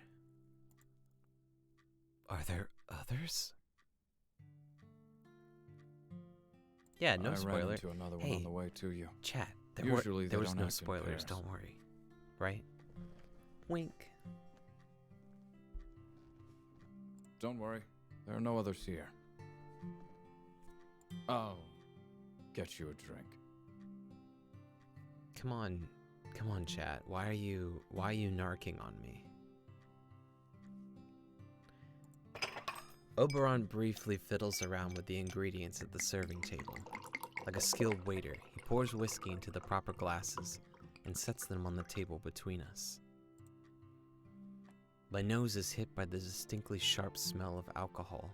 Speaker 1: Are there others? Yeah, no
Speaker 4: I
Speaker 1: spoiler.
Speaker 4: ran into another one on the way to you.
Speaker 1: Chat,
Speaker 4: Usually
Speaker 1: there
Speaker 4: they
Speaker 1: was
Speaker 4: don't
Speaker 1: no
Speaker 4: act in
Speaker 1: spoilers,
Speaker 4: pairs.
Speaker 1: don't worry. Right? Wink.
Speaker 4: Don't worry, there are no others here. I'll get you a drink.
Speaker 1: Come on, chat. Why are you narking on me? Oberon briefly fiddles around with the ingredients at the serving table. Like a skilled waiter, he pours whiskey into the proper glasses and sets them on the table between us. My nose is hit by the distinctly sharp smell of alcohol.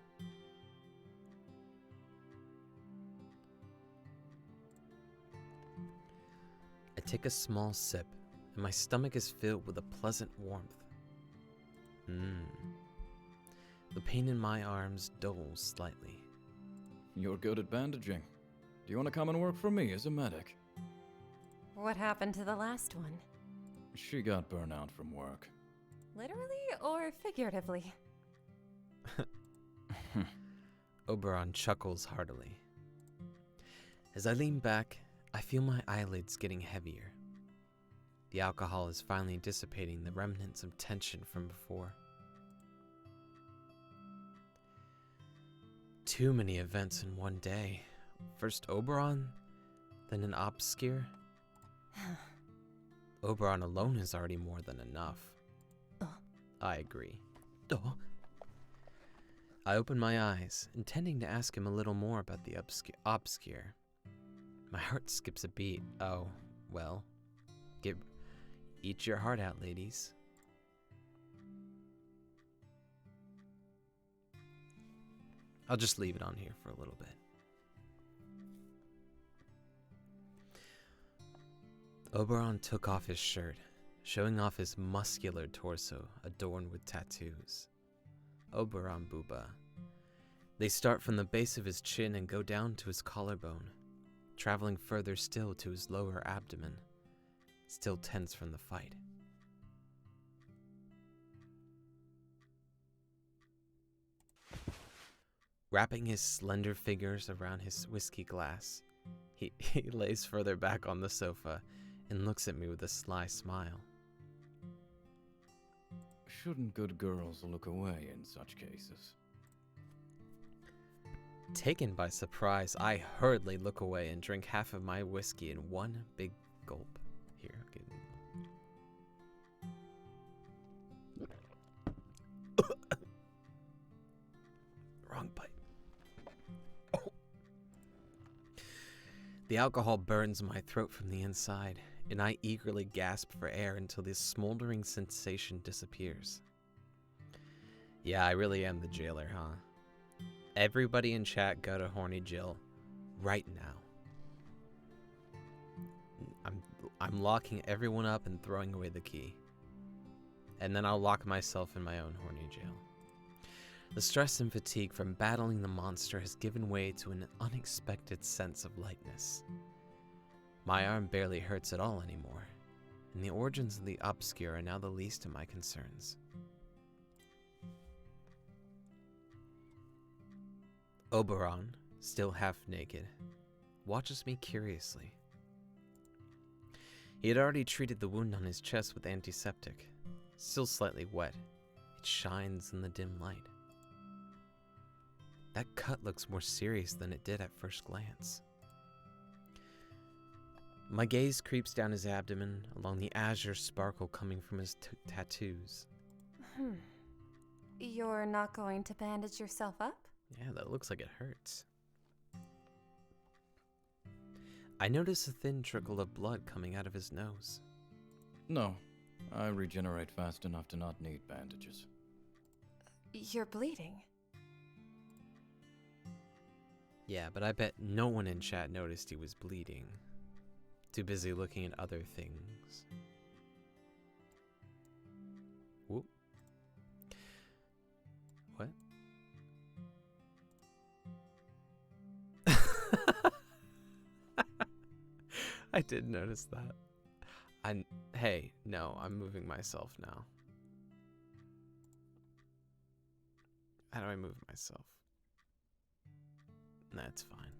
Speaker 1: I take a small sip, and my stomach is filled with a pleasant warmth. The pain in my arms dulls slightly.
Speaker 4: You're good at bandaging. Do you want to come and work for me as a medic?
Speaker 2: What happened to the last one?
Speaker 4: She got burnt out from work.
Speaker 2: Literally or figuratively?
Speaker 1: Oberon chuckles heartily. As I lean back, I feel my eyelids getting heavier. The alcohol is finally dissipating the remnants of tension from before. Too many events in one day. First Oberon, then an obscure. Oberon alone is already more than enough. I agree. I open my eyes, intending to ask him a little more about the obscure. My heart skips a beat. Oh, well. Eat your heart out, ladies. I'll just leave it on here for a little bit. Oberon took off his shirt, showing off his muscular torso adorned with tattoos. Oberon Booba. They start from the base of his chin and go down to his collarbone, traveling further still to his lower abdomen, still tense from the fight. Wrapping his slender fingers around his whiskey glass, he lays further back on the sofa and looks at me with a sly smile.
Speaker 4: Shouldn't good girls look away in such cases?
Speaker 1: Taken by surprise, I hurriedly look away and drink half of my whiskey in one big gulp. Here, get wrong pipe. The alcohol burns my throat from the inside, and I eagerly gasp for air until this smoldering sensation disappears. Yeah, I really am the jailer, huh? Everybody in chat go to Horny Jill right now. I'm locking everyone up and throwing away the key. And then I'll lock myself in my own horny jail. The stress and fatigue from battling the monster has given way to an unexpected sense of lightness. My arm barely hurts at all anymore, and the origins of the obscure are now the least of my concerns. Oberon, still half naked, watches me curiously. He had already treated the wound on his chest with antiseptic. Still slightly wet, it shines in the dim light. That cut looks more serious than it did at first glance. My gaze creeps down his abdomen along the azure sparkle coming from his tattoos.
Speaker 2: You're not going to bandage yourself up?
Speaker 1: Yeah, that looks like it hurts. I notice a thin trickle of blood coming out of his nose.
Speaker 4: No, I regenerate fast enough to not need bandages.
Speaker 2: You're bleeding.
Speaker 1: Yeah, but I bet no one in chat noticed he was bleeding. Too busy looking at other things. Whoop. What? I did notice that. Hey, no, I'm moving myself now. How do I move myself? That's fine.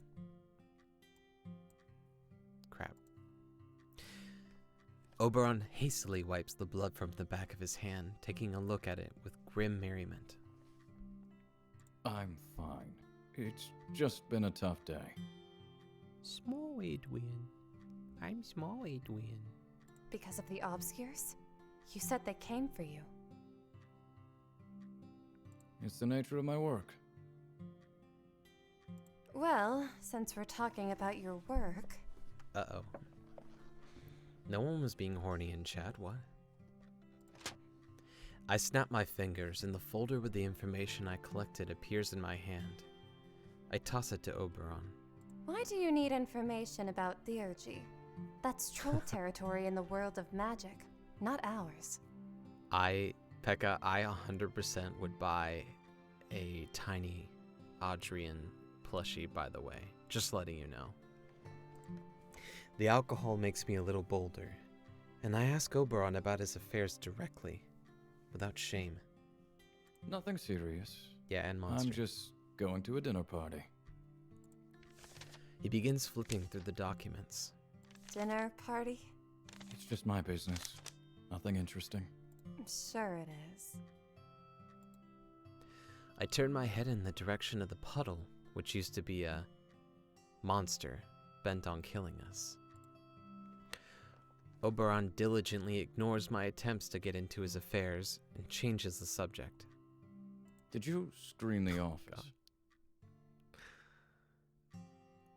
Speaker 1: Crap. Oberon hastily wipes the blood from the back of his hand, taking a look at it with grim merriment.
Speaker 4: I'm fine. It's just been a tough day.
Speaker 1: Small Adrian. I'm small Adrian.
Speaker 2: Because of the obscures? You said they came for you.
Speaker 4: It's the nature of my work.
Speaker 2: Well, since we're talking about your work...
Speaker 1: Uh-oh. No one was being horny in chat, what? I snap my fingers, and the folder with the information I collected appears in my hand. I toss it to Oberon.
Speaker 2: Why do you need information about Theurgy? That's troll territory in the world of magic, not ours.
Speaker 1: Pekka, I 100% would buy a tiny Adrian plushie, by the way. Just letting you know. The alcohol makes me a little bolder, and I ask Oberon about his affairs directly, without shame.
Speaker 4: Nothing serious.
Speaker 1: Yeah, and monster.
Speaker 4: I'm just going to a dinner party.
Speaker 1: He begins flipping through the documents.
Speaker 2: Dinner party?
Speaker 4: It's just my business. Nothing interesting.
Speaker 2: Sure it is.
Speaker 1: I turn my head in the direction of the puddle, which used to be a monster bent on killing us. Oberon diligently ignores my attempts to get into his affairs and changes the subject.
Speaker 4: Did you screen the office?
Speaker 1: God.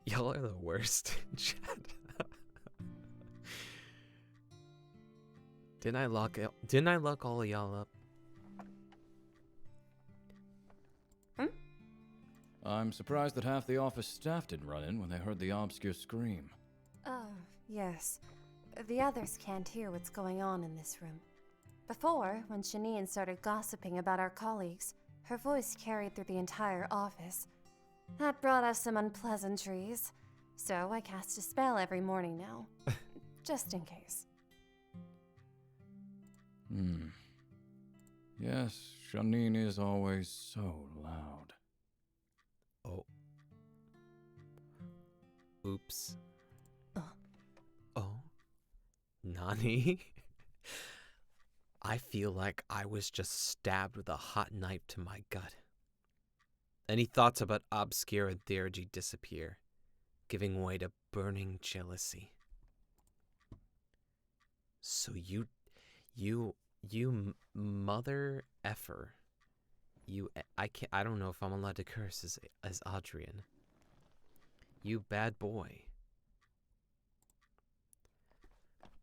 Speaker 1: Y'all are the worst in chat. Didn't I lock all of y'all up?
Speaker 4: I'm surprised that half the office staff didn't run in when they heard the obscure scream.
Speaker 2: Oh, yes. The others can't hear what's going on in this room. Before, when Shanine started gossiping about our colleagues, her voice carried through the entire office. That brought us some unpleasantries, so I cast a spell every morning now. Just in case.
Speaker 4: Yes, Shanine is always so loud.
Speaker 1: Oh. Oops.
Speaker 2: Oh.
Speaker 1: Oh. Nani? I feel like I was just stabbed with a hot knife to my gut. Any thoughts about obscure and Theurgy disappear, giving way to burning jealousy. So you mother effer. I don't know if I'm allowed to curse as Adrian. You bad boy.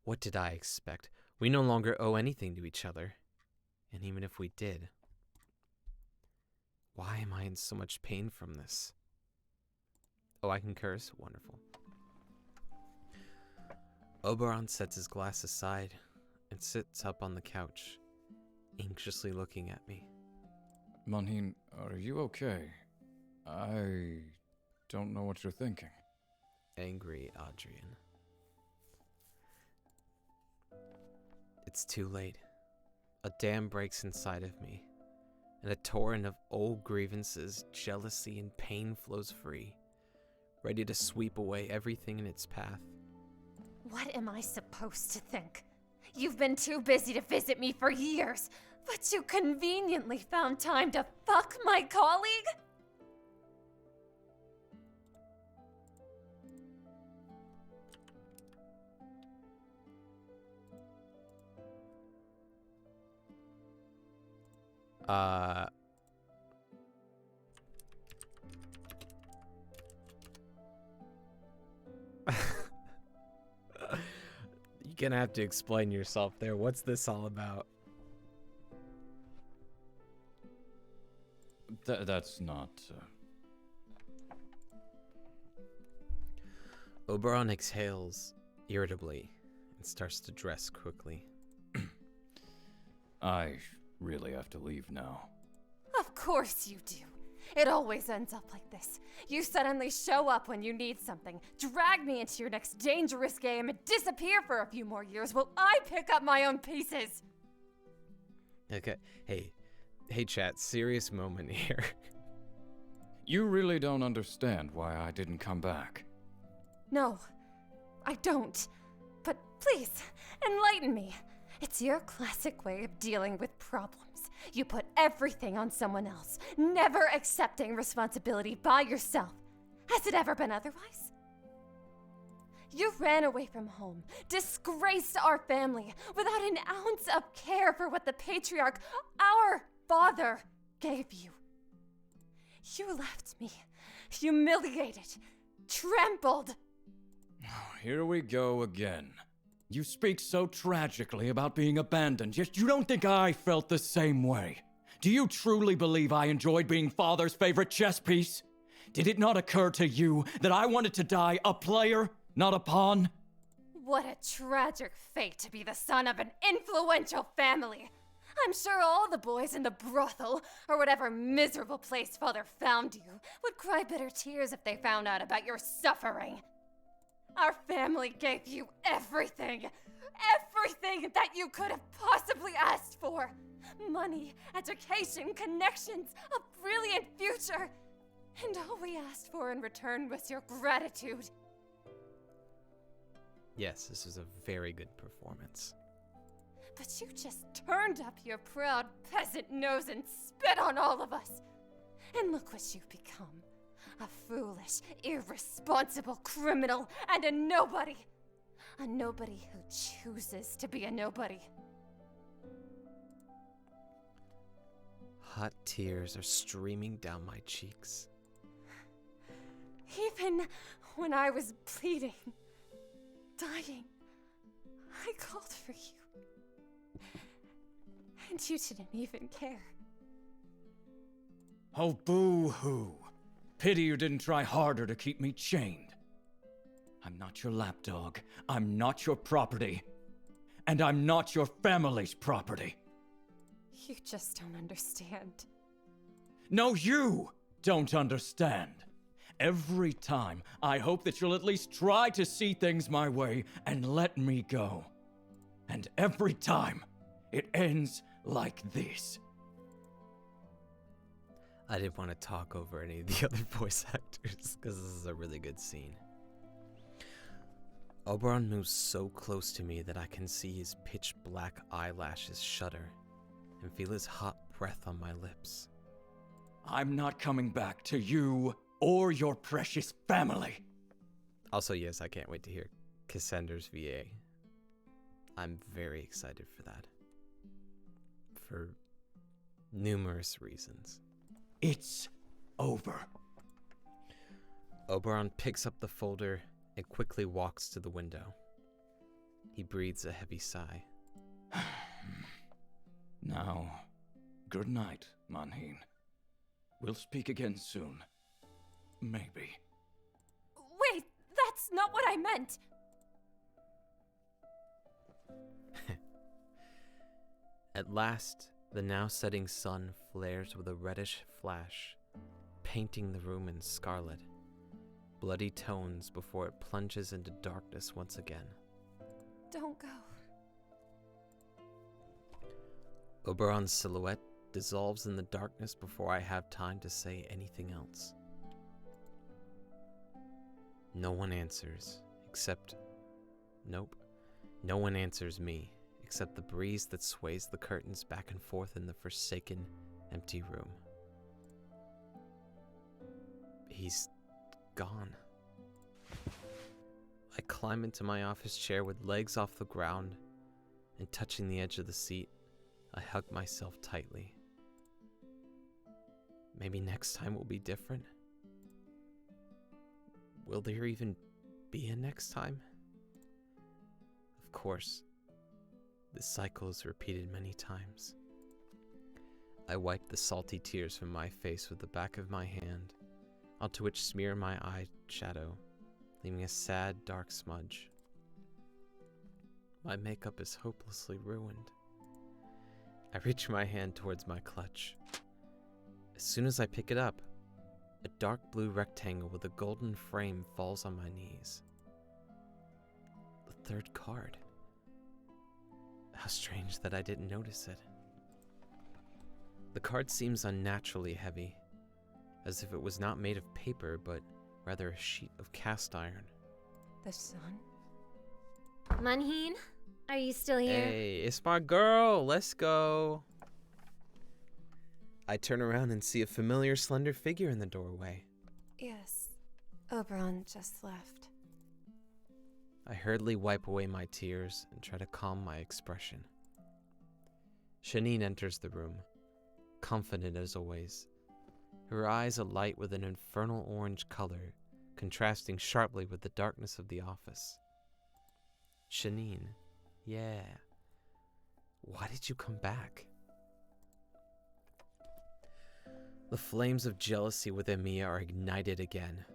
Speaker 1: What did I expect? We no longer owe anything to each other. And even if we did, why am I in so much pain from this? Oh, I can curse? Wonderful. Oberon sets his glass aside and sits up on the couch, anxiously looking at me.
Speaker 4: Manhin, are you okay? I don't know what you're thinking.
Speaker 1: Angry Adrian. It's too late. A dam breaks inside of me, and a torrent of old grievances, jealousy, and pain flows free, ready to sweep away everything in its path.
Speaker 2: What am I supposed to think? You've been too busy to visit me for years, but you conveniently found time to fuck my colleague?
Speaker 1: You're gonna have to explain yourself there. What's this all about?
Speaker 4: That's not...
Speaker 1: Oberon exhales irritably and starts to dress quickly.
Speaker 4: I really have to leave now.
Speaker 2: Of course you do. It always ends up like this. You suddenly show up when you need something, drag me into your next dangerous game, and disappear for a few more years while I pick up my own pieces.
Speaker 1: Okay, hey chat, serious moment here.
Speaker 4: You really don't understand why I didn't come back.
Speaker 2: No, I don't. But please, enlighten me. It's your classic way of dealing with problems. You put everything on someone else, never accepting responsibility by yourself. Has it ever been otherwise? You ran away from home, disgraced our family, without an ounce of care for what the patriarch, our father, gave you. You left me, humiliated, trampled.
Speaker 4: Here we go again. You speak so tragically about being abandoned, yet you don't think I felt the same way. Do you truly believe I enjoyed being Father's favorite chess piece? Did it not occur to you that I wanted to die a player, not a pawn?
Speaker 2: What a tragic fate to be the son of an influential family. I'm sure all the boys in the brothel, or whatever miserable place Father found you, would cry bitter tears if they found out about your suffering. Our family gave you everything. Everything that you could have possibly asked for. Money, education, connections, a brilliant future. And all we asked for in return was your gratitude.
Speaker 1: Yes, this was a very good performance.
Speaker 2: But you just turned up your proud peasant nose and spit on all of us. And look what you've become. A foolish, irresponsible criminal and a nobody. A nobody who chooses to be a nobody.
Speaker 1: Hot tears are streaming down my cheeks.
Speaker 2: Even when I was bleeding, dying, I called for you. And you didn't even care.
Speaker 4: Oh, boo-hoo. Pity you didn't try harder to keep me chained. I'm not your lapdog. I'm not your property. And I'm not your family's property.
Speaker 2: You just don't understand.
Speaker 4: No, you don't understand. Every time, I hope that you'll at least try to see things my way and let me go. And every time, it ends like this.
Speaker 1: I didn't want to talk over any of the other voice actors because this is a really good scene. Oberon moves so close to me that I can see his pitch black eyelashes shudder and feel his hot breath on my lips.
Speaker 4: I'm not coming back to you or your precious family.
Speaker 1: Also, yes, I can't wait to hear Cassandra's VA. I'm very excited for that. For numerous reasons.
Speaker 4: It's over.
Speaker 1: Oberon picks up the folder and quickly walks to the window. He breathes a heavy sigh.
Speaker 4: Now, good night, Manhin. We'll speak again soon. Maybe.
Speaker 2: Wait, that's not what I meant!
Speaker 1: At last, the now setting sun flares with a reddish flash, painting the room in scarlet, bloody tones before it plunges into darkness once again.
Speaker 2: Don't go.
Speaker 1: Oberon's silhouette dissolves in the darkness before I have time to say anything else. No one answers, except... Nope. No one answers me, except the breeze that sways the curtains back and forth in the forsaken, empty room. He's gone. I climb into my office chair with legs off the ground, and touching the edge of the seat, I hug myself tightly. Maybe next time will be different? Will there even be a next time? Of course, this cycle is repeated many times. I wipe the salty tears from my face with the back of my hand, onto which smear my eye shadow, leaving a sad, dark smudge. My makeup is hopelessly ruined. I reach my hand towards my clutch. As soon as I pick it up, a dark blue rectangle with a golden frame falls on my knees. The third card. How strange that I didn't notice it. The card seems unnaturally heavy, as if it was not made of paper, but rather a sheet of cast iron.
Speaker 2: The sun?
Speaker 3: Manhin, are you still here?
Speaker 1: Hey, it's my girl. Let's go. I turn around and see a familiar slender figure in the doorway.
Speaker 2: Yes. Oberon just left.
Speaker 1: I hurriedly wipe away my tears and try to calm my expression. Shanine enters the room, confident as always, her eyes alight with an infernal orange color, contrasting sharply with the darkness of the office. Shanine, yeah. Why did you come back? The flames of jealousy within me are ignited again,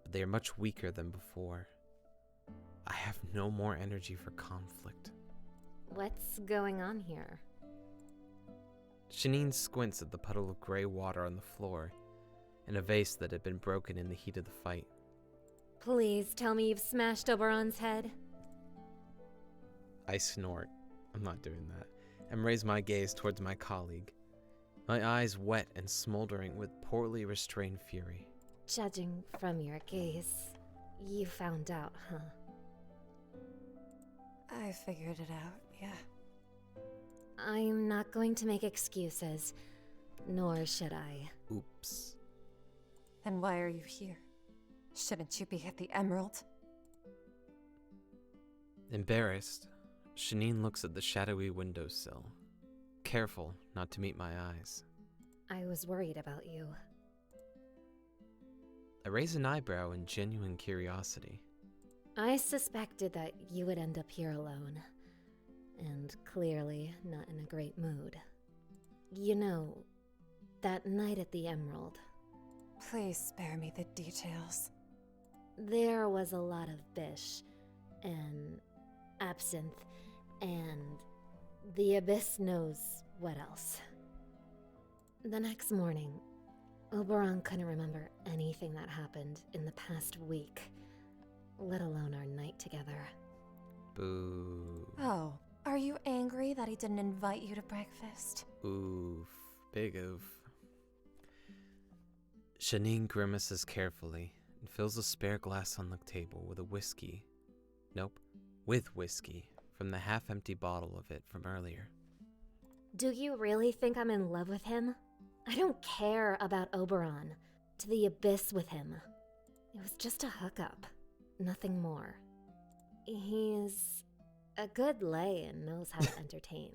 Speaker 1: but they are much weaker than before. I have no more energy for conflict.
Speaker 3: What's going on here?
Speaker 1: Shanine squints at the puddle of gray water on the floor and a vase that had been broken in the heat of the fight.
Speaker 3: Please tell me you've smashed Oberon's head.
Speaker 1: I snort. I'm not doing that. And raise my gaze towards my colleague, my eyes wet and smoldering with poorly restrained fury.
Speaker 3: Judging from your gaze, you found out, huh?
Speaker 2: I figured it out, yeah.
Speaker 3: I'm not going to make excuses, nor should I.
Speaker 1: Oops.
Speaker 2: Then why are you here? Shouldn't you be at the Emerald?
Speaker 1: Embarrassed, Shanine looks at the shadowy windowsill, careful not to meet my eyes.
Speaker 3: I was worried about you.
Speaker 1: I raise an eyebrow in genuine curiosity.
Speaker 3: I suspected that you would end up here alone, and clearly not in a great mood. You know, that night at the Emerald,
Speaker 2: Please spare me the details.
Speaker 3: there was a lot of bish, and absinthe, and the Abyss knows what else. The next morning, Oberon couldn't remember anything that happened in the past week, let alone our night together.
Speaker 1: Boo.
Speaker 2: Oh, are you angry that he didn't invite you to breakfast?
Speaker 1: Oof. Big oof. Shanine grimaces carefully and fills a spare glass on the table with whiskey from the half-empty bottle of it from earlier.
Speaker 3: Do you really think I'm in love with him? I don't care about Oberon. To the Abyss with him. It was just a hookup. Nothing more. He's a good lay and knows how to entertain.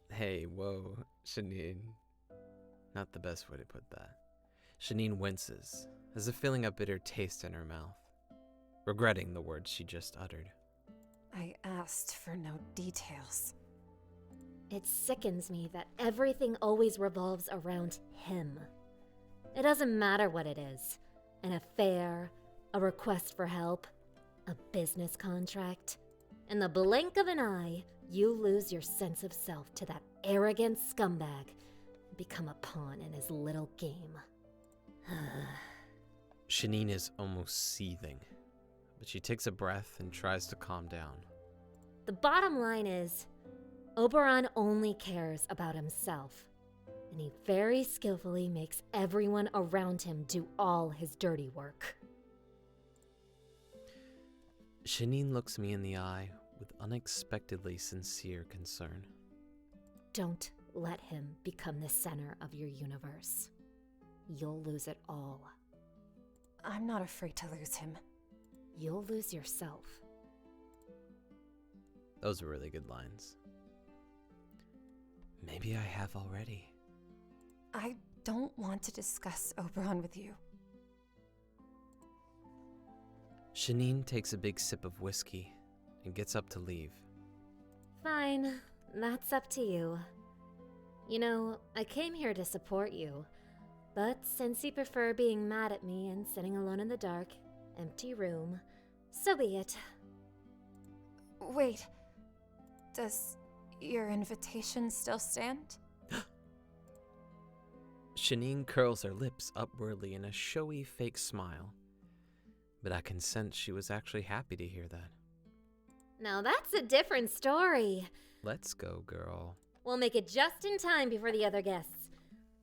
Speaker 1: Hey, whoa, Shanine. Not the best way to put that. Shanine winces, as if feeling a bitter taste in her mouth. regretting the words she just uttered.
Speaker 2: I asked for no details.
Speaker 3: It sickens me that everything always revolves around him. It doesn't matter what it is. An affair, a request for help, a business contract. In the blink of an eye, you lose your sense of self to that arrogant scumbag and become a pawn in his little game.
Speaker 1: Shanine is almost seething, but she takes a breath and tries to calm down.
Speaker 3: The bottom line is, Oberon only cares about himself, and he very skillfully makes everyone around him do all his dirty work.
Speaker 1: Shanine looks me in the eye with unexpectedly sincere concern.
Speaker 3: Don't let him become the center of your universe. You'll lose it all.
Speaker 2: I'm not afraid to lose him.
Speaker 3: You'll lose yourself.
Speaker 1: Those are really good lines. Maybe I have already.
Speaker 2: I don't want to discuss Oberon with you.
Speaker 1: Shanine takes a big sip of whiskey and gets up to leave.
Speaker 3: Fine, that's up to you. You know, I came here to support you, but since you prefer being mad at me and sitting alone in the dark, empty room, so be it.
Speaker 2: Wait, does your invitation still stand?
Speaker 1: Shanine curls her lips upwardly in a showy fake smile, but I can sense she was actually happy to hear that.
Speaker 3: Now that's a different story.
Speaker 1: Let's go, girl.
Speaker 3: We'll make it just in time before the other guests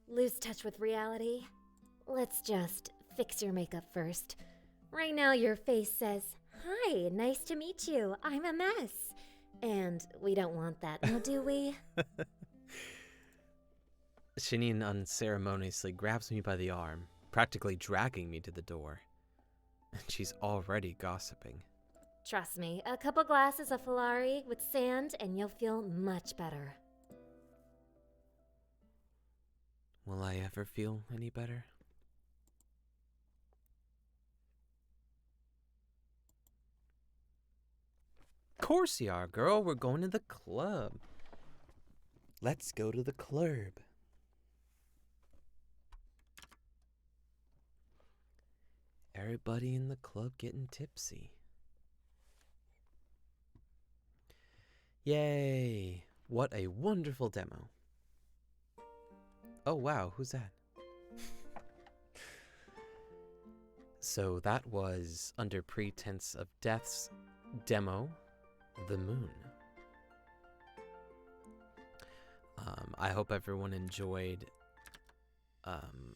Speaker 3: lose touch with reality. Let's just fix your makeup first. Right now your face says, "Hi, nice to meet you. I'm a mess." And we don't want that, now do we?
Speaker 1: Shanine unceremoniously grabs me by the arm, practically dragging me to the door. And she's already gossiping.
Speaker 3: Trust me, a couple glasses of Filari with sand and you'll feel much better.
Speaker 1: Will I ever feel any better? Of course you are, girl. We're going to the club. Let's go to the club. Everybody in the club getting tipsy. Yay! What a wonderful demo. Oh wow, who's that? So that was Under Pretense of Death's demo, The Moon. I hope everyone enjoyed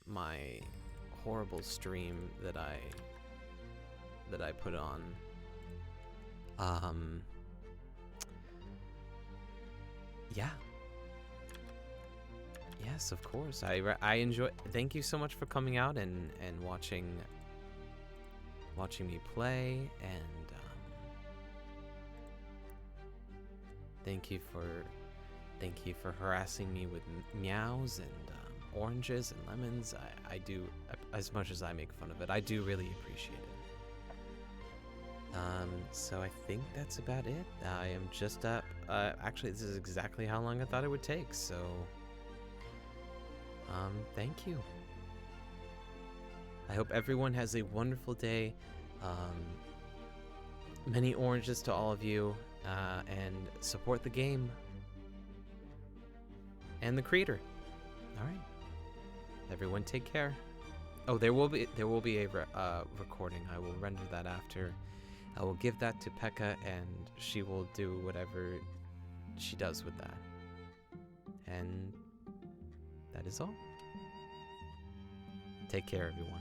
Speaker 1: my horrible stream that I put on. Yeah. Yes, of course. I enjoy. Thank you so much for coming out and watching me play, and thank you for harassing me with meows and oranges and lemons. I do, as much as I make fun of it, I do really appreciate it. So I think that's about it. I am just up. Actually, this is exactly how long I thought it would take. So, thank you. I hope everyone has a wonderful day. Many oranges to all of you, and support the game and the creator. All right. Everyone, take care. Oh, there will be a recording. I will render that after. I will give that to Pekka, and she will do whatever she does with that. And that is all. Take care, everyone.